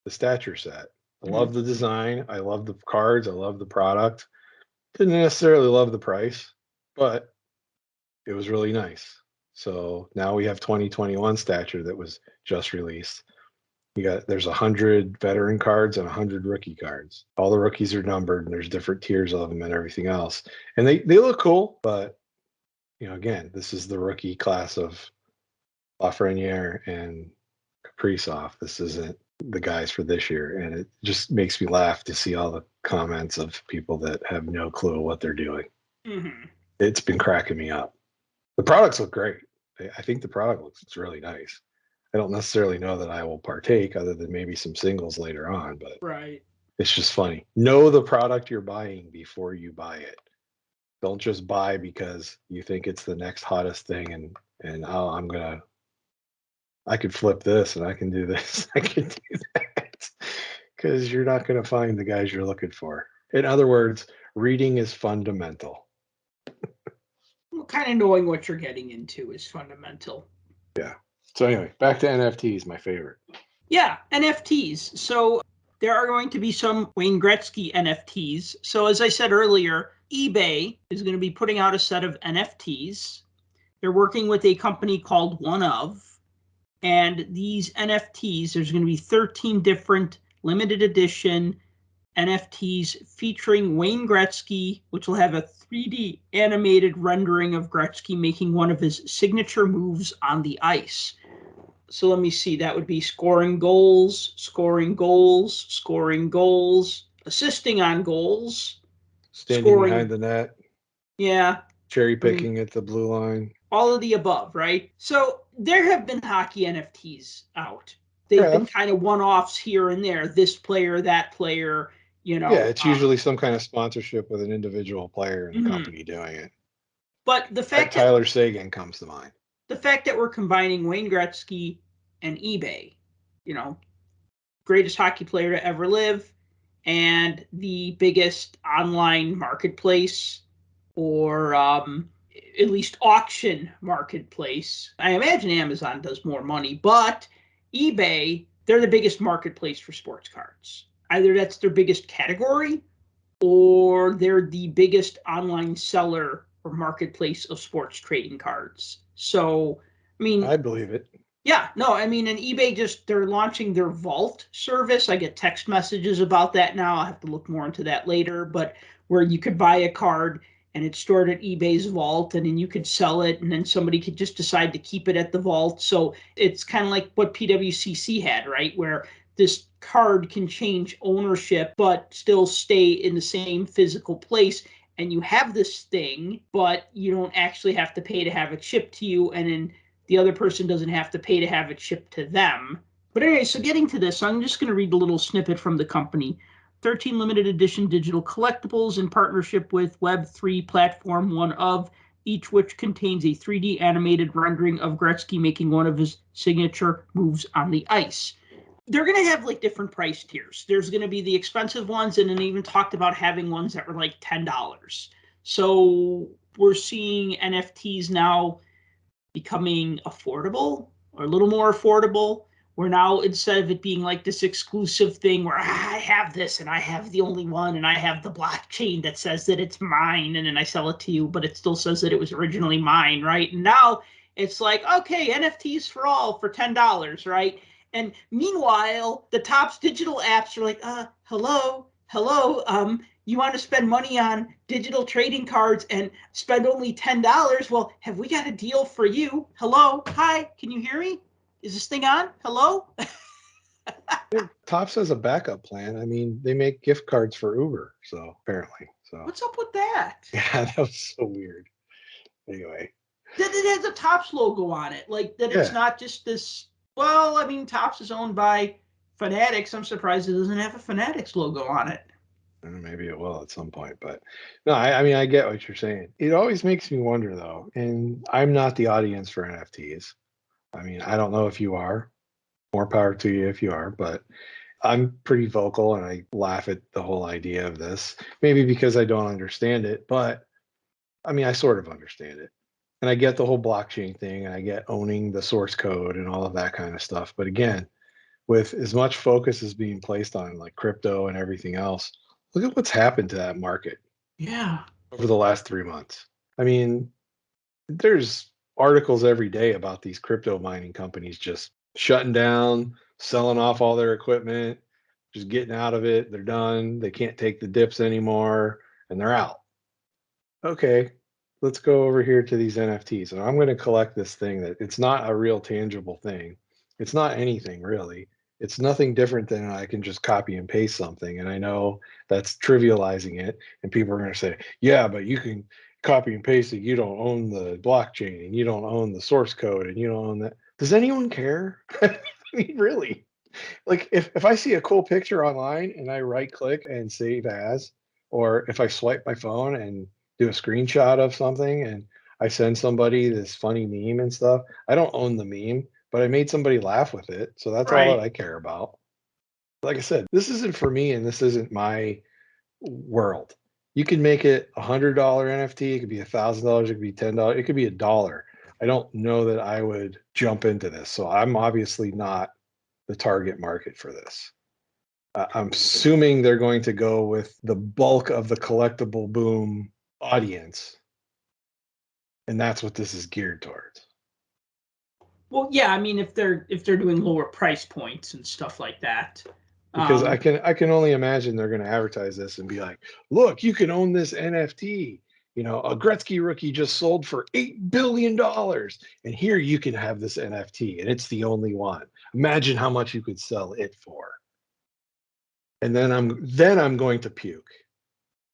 the Stature set. I love the design. I love the cards. I love the product. Didn't necessarily love the price, but it was really nice. So now we have 2021 Stature that was just released. There's 100 veteran cards and 100 rookie cards. All the rookies are numbered and there's different tiers of them and everything else. And they look cool, but again, this is the rookie class of Lafreniere and Kaprizov. This isn't the guys for this year. And it just makes me laugh to see all the comments of people that have no clue what they're doing. Mm-hmm. It's been cracking me up. The products look great. I think the product looks really nice. I don't necessarily know that I will partake other than maybe some singles later on, but Right. it's just funny. Know the product you're buying before you buy it. Don't just buy because you think it's the next hottest thing and oh, I could flip this and I can do this. I can do that. Because you're not going to find the guys you're looking for. In other words, reading is fundamental. Well, kind of knowing what you're getting into is fundamental. Yeah. So anyway, back to NFTs, my favorite. Yeah, NFTs. So there are going to be some Wayne Gretzky NFTs. So as I said earlier, eBay is going to be putting out a set of NFTs. They're working with a company called One Of. And these NFTs, there's going to be 13 different limited edition NFTs featuring Wayne Gretzky, which will have a 3D animated rendering of Gretzky making one of his signature moves on the ice. So let me see. That would be scoring goals, scoring goals, scoring goals, assisting on goals, Standing behind the net, yeah, cherry picking at the blue line. all of the above, right? So there have been hockey NFTs out. They've been kind of one-offs here and there. This player, that player, Yeah, it's usually some kind of sponsorship with an individual player and a Mhm. company doing it. But the fact that Tyler Seguin comes to mind. the fact that we're combining Wayne Gretzky and eBay, greatest hockey player to ever live, and the biggest online marketplace or at least auction marketplace. I imagine Amazon does more money, but eBay, they're the biggest marketplace for sports cards. Either that's their biggest category or they're the biggest online seller or marketplace of sports trading cards. So, I mean, I believe it. yeah, no, I mean, and eBay they're launching their vault service. I get text messages about that now. I'll have to look more into that later, but where you could buy a card and it's stored at eBay's vault and then you could sell it and then somebody could just decide to keep it at the vault. So it's kind of like what PWCC had, right? Where this card can change ownership but still stay in the same physical place. And you have this thing, but you don't actually have to pay to have it shipped to you. And then the other person doesn't have to pay to have it shipped to them. But anyway, so getting to this, I'm just going to read a little snippet from the company. 13 limited edition digital collectibles in partnership with Web3 platform One Of, each which contains a 3D animated rendering of Gretzky making one of his signature moves on the ice. They're going to have like different price tiers. There's going to be the expensive ones, and then they even talked about having ones that were like $10. So we're seeing NFTs now becoming affordable or a little more affordable, where now instead of it being like this exclusive thing where I have this and I have the only one and I have the blockchain that says that it's mine and then I sell it to you, but it still says that it was originally mine, right? And now it's like, okay, NFTs for all for $10, right? And meanwhile, the Topps digital apps are like, hello, you want to spend money on digital trading cards and spend only $10? Well, have we got a deal for you? Hello, hi, can you hear me? Is this thing on? Hello? Topps has a backup plan. I mean, they make gift cards for Uber, so apparently. So What's up with that? yeah, that was so weird. Anyway. That it has a Topps logo on it. Like that it's not just this. Well, I mean, Topps is owned by Fanatics. I'm surprised it doesn't have a Fanatics logo on it. Maybe it will at some point, but no, I mean, I get what you're saying. It always makes me wonder though, and I'm not the audience for NFTs. I mean, I don't know if you are. More power to you if you are, but I'm pretty vocal and I laugh at the whole idea of this. Maybe because I don't understand it, but I mean, I sort of understand it. And I get the whole blockchain thing and I get owning the source code and all of that kind of stuff. But again, with as much focus as being placed on like crypto and everything else, look at what's happened to that market. Yeah. Over the last 3 months. I mean, there's articles every day about these crypto mining companies just shutting down, selling off all their equipment, just getting out of it. They're done. They can't take the dips anymore and they're out. Okay, let's go over here to these NFTs. And I'm going to collect this thing that it's not a real tangible thing. It's not anything really. It's nothing different than I can just copy and paste something. And I know that's trivializing it. And people are going to say, yeah, but you can copy and paste it. You don't own the blockchain and you don't own the source code and you don't own that. Does anyone care? I mean, really? Like if I see a cool picture online and I right click and save as, or if I swipe my phone and do a screenshot of something and I send somebody this funny meme and stuff, I don't own the meme, but I made somebody laugh with it. So that's all that I care about. Like I said, this isn't for me and this isn't my world. You can make it $100 NFT, it could be $1,000, it could be $10, it could be $1. I don't know that I would jump into this. So I'm obviously not the target market for this. I'm assuming they're going to go with the bulk of the collectible boom audience. And that's what this is geared towards. Well, yeah, I mean, if they're doing lower price points and stuff like that. Because I can only imagine they're going to advertise this and be like, look, you can own this NFT. You know, a Gretzky rookie just sold for $8 billion. And here you can have this NFT and it's the only one. Imagine how much you could sell it for. And then I'm going to puke.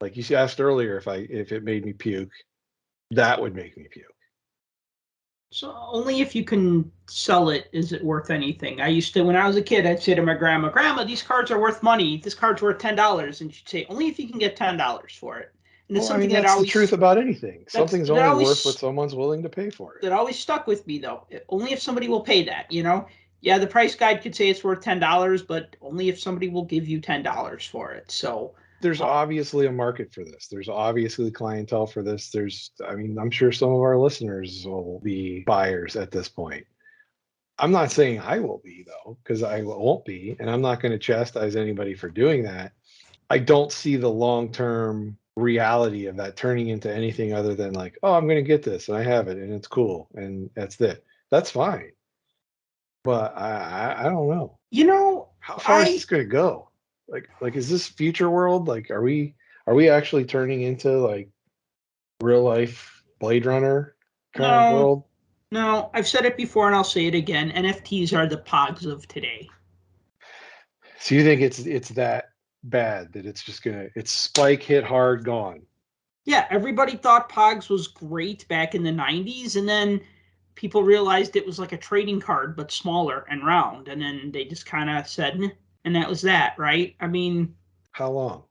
Like you asked earlier, if it made me puke, that would make me puke. So only if you can sell it is it worth anything. I used to, when I was a kid, I'd say to my grandma, these cards are worth money. This card's worth $10. And she'd say, only if you can get $10 for it. And it's something that's the truth about anything. Something's only worth what someone's willing to pay for it. That always stuck with me, though. Only if somebody will pay that, you know? Yeah, the price guide could say it's worth $10, but only if somebody will give you $10 for it. So there's obviously a market for this. There's obviously clientele for this. I'm sure some of our listeners will be buyers at this point. I'm not saying I will be, though, because I won't be, and I'm not going to chastise anybody for doing that. I don't see the long-term reality of that turning into anything other than like, oh, I'm going to get this and I have it and it's cool and that's it. That's fine. But I don't know. You know, how far is this going to go? Like, is this future world? Like, are we actually turning into like real life Blade Runner kind of world? No, I've said it before and I'll say it again. NFTs are the pogs of today. So you think it's that bad that it's spike, hit hard, gone? Yeah, everybody thought pogs was great back in the 90s, and then people realized it was like a trading card but smaller and round, and then they just kind of said, and that was that, right? I mean, how long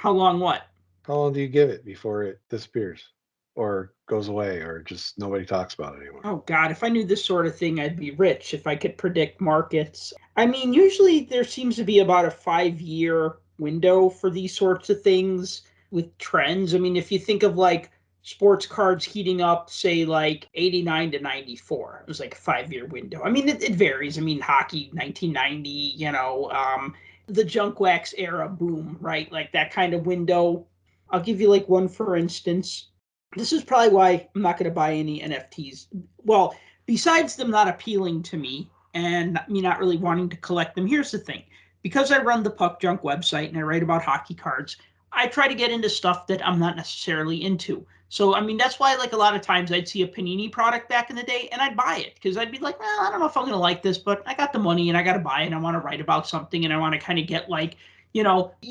what? How long do you give it before it disappears or goes away or just nobody talks about it anymore? Oh God, if I knew this sort of thing, I'd be rich if I could predict markets. I mean, usually there seems to be about a 5-year window for these sorts of things with trends. I mean, if you think of like sports cards heating up, say like 89 to 94. It was like a 5-year window. I mean, it varies. I mean, hockey, 1990, the junk wax era boom, right? Like that kind of window. I'll give you like one, for instance. This is probably why I'm not going to buy any NFTs. Well, besides them not appealing to me and me not really wanting to collect them, here's the thing. Because I run the Puck Junk website and I write about hockey cards, I try to get into stuff that I'm not necessarily into. So, I mean, that's why, like, a lot of times I'd see a Panini product back in the day and I'd buy it because I'd be like, well, I don't know if I'm going to like this, but I got the money and I got to buy it. And I want to write about something and I want to kind of get like, you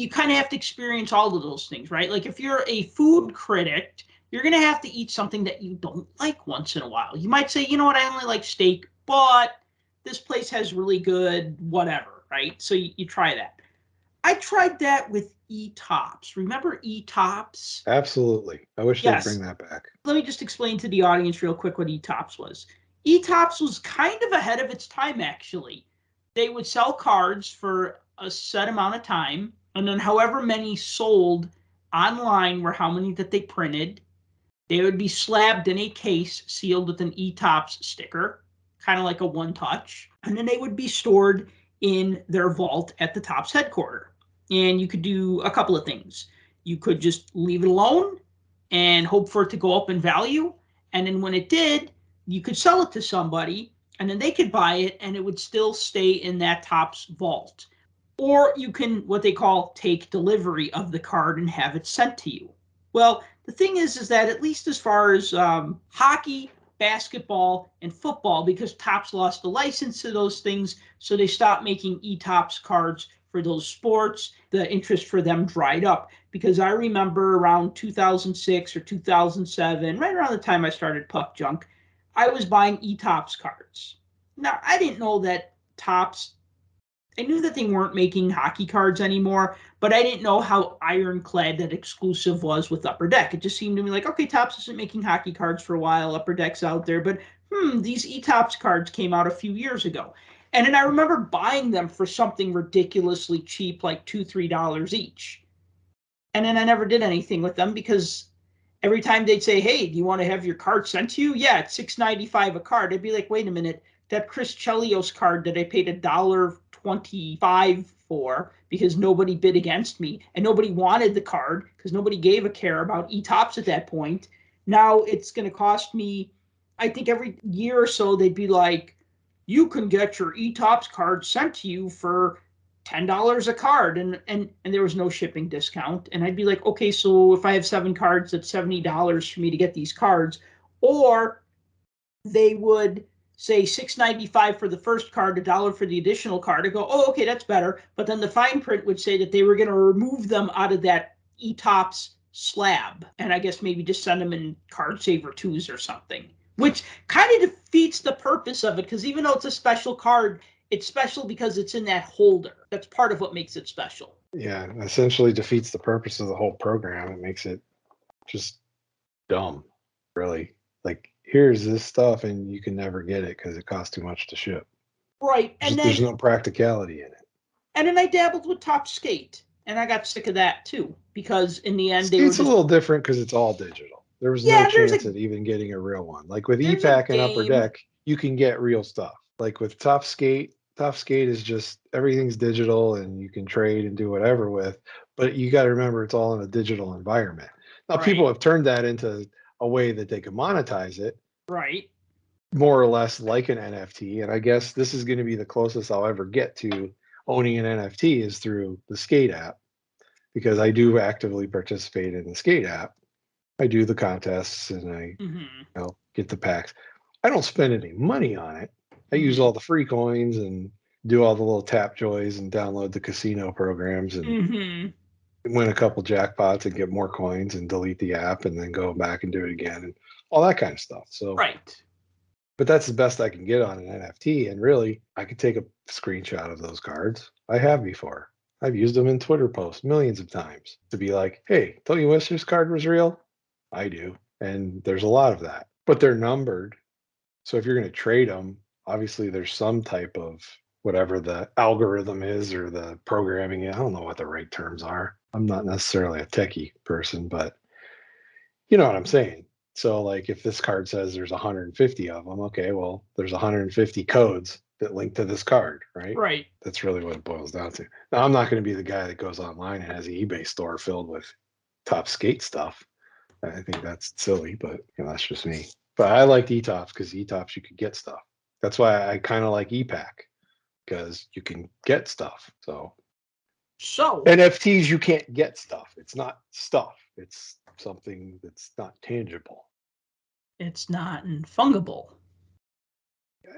kind of have to experience all of those things, right? Like if you're a food critic, you're going to have to eat something that you don't like once in a while. You might say, you know what, I only like steak, but this place has really good whatever, right? So you try that. I tried that with E-Tops. Remember E-Tops? Absolutely. I wish they'd bring Yes. that back. Let me just explain to the audience real quick what E-Tops was. E-Tops was kind of ahead of its time, actually. They would sell cards for a set amount of time, and then however many sold online were how many that they printed. They would be slabbed in a case sealed with an E-Tops sticker, kind of like a one-touch, and then they would be stored in their vault at the Tops headquarters. And you could do a couple of things. You could just leave it alone and hope for it to go up in value. And then when it did, you could sell it to somebody and then they could buy it and it would still stay in that Tops vault. Or you can, what they call, take delivery of the card and have it sent to you. Well, the thing is that at least as far as hockey, basketball, and football, because Topps lost the license to those things, so they stopped making E-Tops cards for those sports. The interest for them dried up because I remember around 2006 or 2007, right around the time I started Puck Junk, I was buying E-Tops cards. Now, I didn't know that Topps, I knew that they weren't making hockey cards anymore, but I didn't know how ironclad that exclusive was with Upper Deck. It just seemed to me like, okay, Topps isn't making hockey cards for a while. Upper Deck's out there, but these E-Tops cards came out a few years ago. And then I remember buying them for something ridiculously cheap, like $2, $3 each. And then I never did anything with them because every time they'd say, hey, do you want to have your card sent to you? Yeah, it's $6.95 a card. I'd be like, wait a minute, that Chris Chelios card that I paid $1.25 for because nobody bid against me and nobody wanted the card because nobody gave a care about E-Tops at that point. Now it's going to cost me, I think every year or so they'd be like, you can get your E-Tops card sent to you for $10 a card, and there was no shipping discount. And I'd be like, okay, so if I have 7 cards, that's $70 for me to get these cards. Or they would say $6.95 for the first card, $1 for the additional card. I go, oh, okay, that's better. But then the fine print would say that they were going to remove them out of that E-Tops slab, and I guess maybe just send them in card saver 2s or something, which kind of defeats the purpose of it, because even though it's a special card, it's special because it's in that holder. That's part of what makes it special. Yeah, essentially defeats the purpose of the whole program. It makes it just dumb, really. Like, here's this stuff, and you can never get it because it costs too much to ship. Right, and there's no practicality in it. And then I dabbled with Top Skate, and I got sick of that too because in the end It's a little different because it's all digital. There was no chance at even getting a real one. Like with E-Pack and Upper Deck, you can get real stuff. Like with Top Skate is just everything's digital and you can trade and do whatever with. But you got to remember it's all in a digital environment. Now people have turned that into a way that they can monetize it. Right. More or less like an NFT. And I guess this is going to be the closest I'll ever get to owning an NFT is through the Skate app, because I do actively participate in the Skate app. I do the contests and I get the packs. I don't spend any money on it. I use all the free coins and do all the little tap joys and download the casino programs and win a couple jackpots and get more coins and delete the app and then go back and do it again and all that kind of stuff. So but that's the best I can get on an NFT. And really, I could take a screenshot of those cards. I have before. I've used them in Twitter posts millions of times to be like, hey, don't you wish this card was real? I do. And there's a lot of that. But they're numbered. So if you're going to trade them, obviously there's some type of whatever the algorithm is or the programming. I don't know what the right terms are. I'm not necessarily a techie person, but You know what I'm saying? So like if this card says there's 150 of them, okay, well, there's 150 codes that link to this card, right? Right. That's really what it boils down to. Now, I'm not going to be the guy that goes online and has an eBay store filled with top skate stuff. I think that's silly, but that's just me. But I liked ETOPS because ETOPS you could get stuff. That's why I kind of like EPAC because you can get stuff. So NFTs you can't get stuff. It's not stuff. It's something that's not tangible. It's not fungible.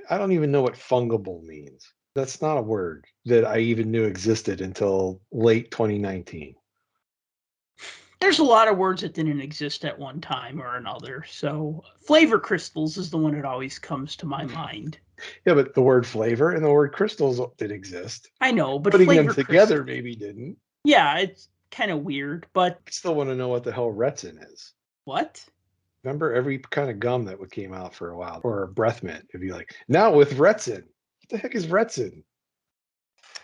I don't even know what fungible means. That's not a word that I even knew existed until late 2019. There's a lot of words that didn't exist at one time or another. So flavor crystals is the one that always comes to my mind. Yeah, but the word flavor and the word crystals did exist. I know, but putting them flavor together maybe didn't. Yeah, it's kind of weird, but I still want to know what the hell Retsin is. What? Remember every kind of gum that came out for a while, or a breath mint? It'd be like, now with Retsin. What the heck is Retsin?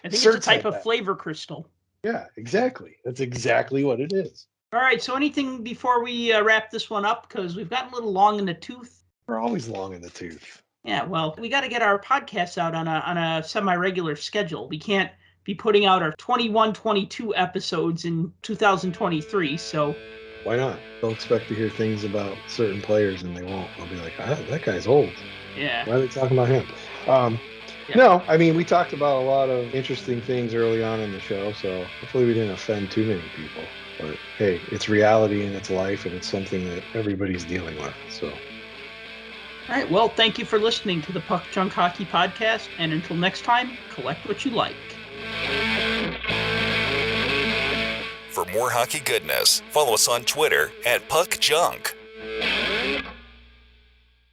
I think it's a type of flavor crystal. Yeah, exactly. That's exactly what it is. All right. So anything before we wrap this one up? Because we've gotten a little long in the tooth. We're always long in the tooth. Yeah, well, we got to get our podcasts out on a semi-regular schedule. We can't be putting out our 21, 22 episodes in 2023. So why not? They'll expect to hear things about certain players and they won't. They'll be like, that guy's old. Yeah. Why are they talking about him? Yeah. No, I mean, we talked about a lot of interesting things early on in the show, so hopefully we didn't offend too many people. But hey, it's reality and it's life, and it's something that everybody's dealing with. So. All right. Well, thank you for listening to the Puck Junk Hockey Podcast, and until next time, collect what you like. For more hockey goodness, follow us on Twitter @PuckJunk.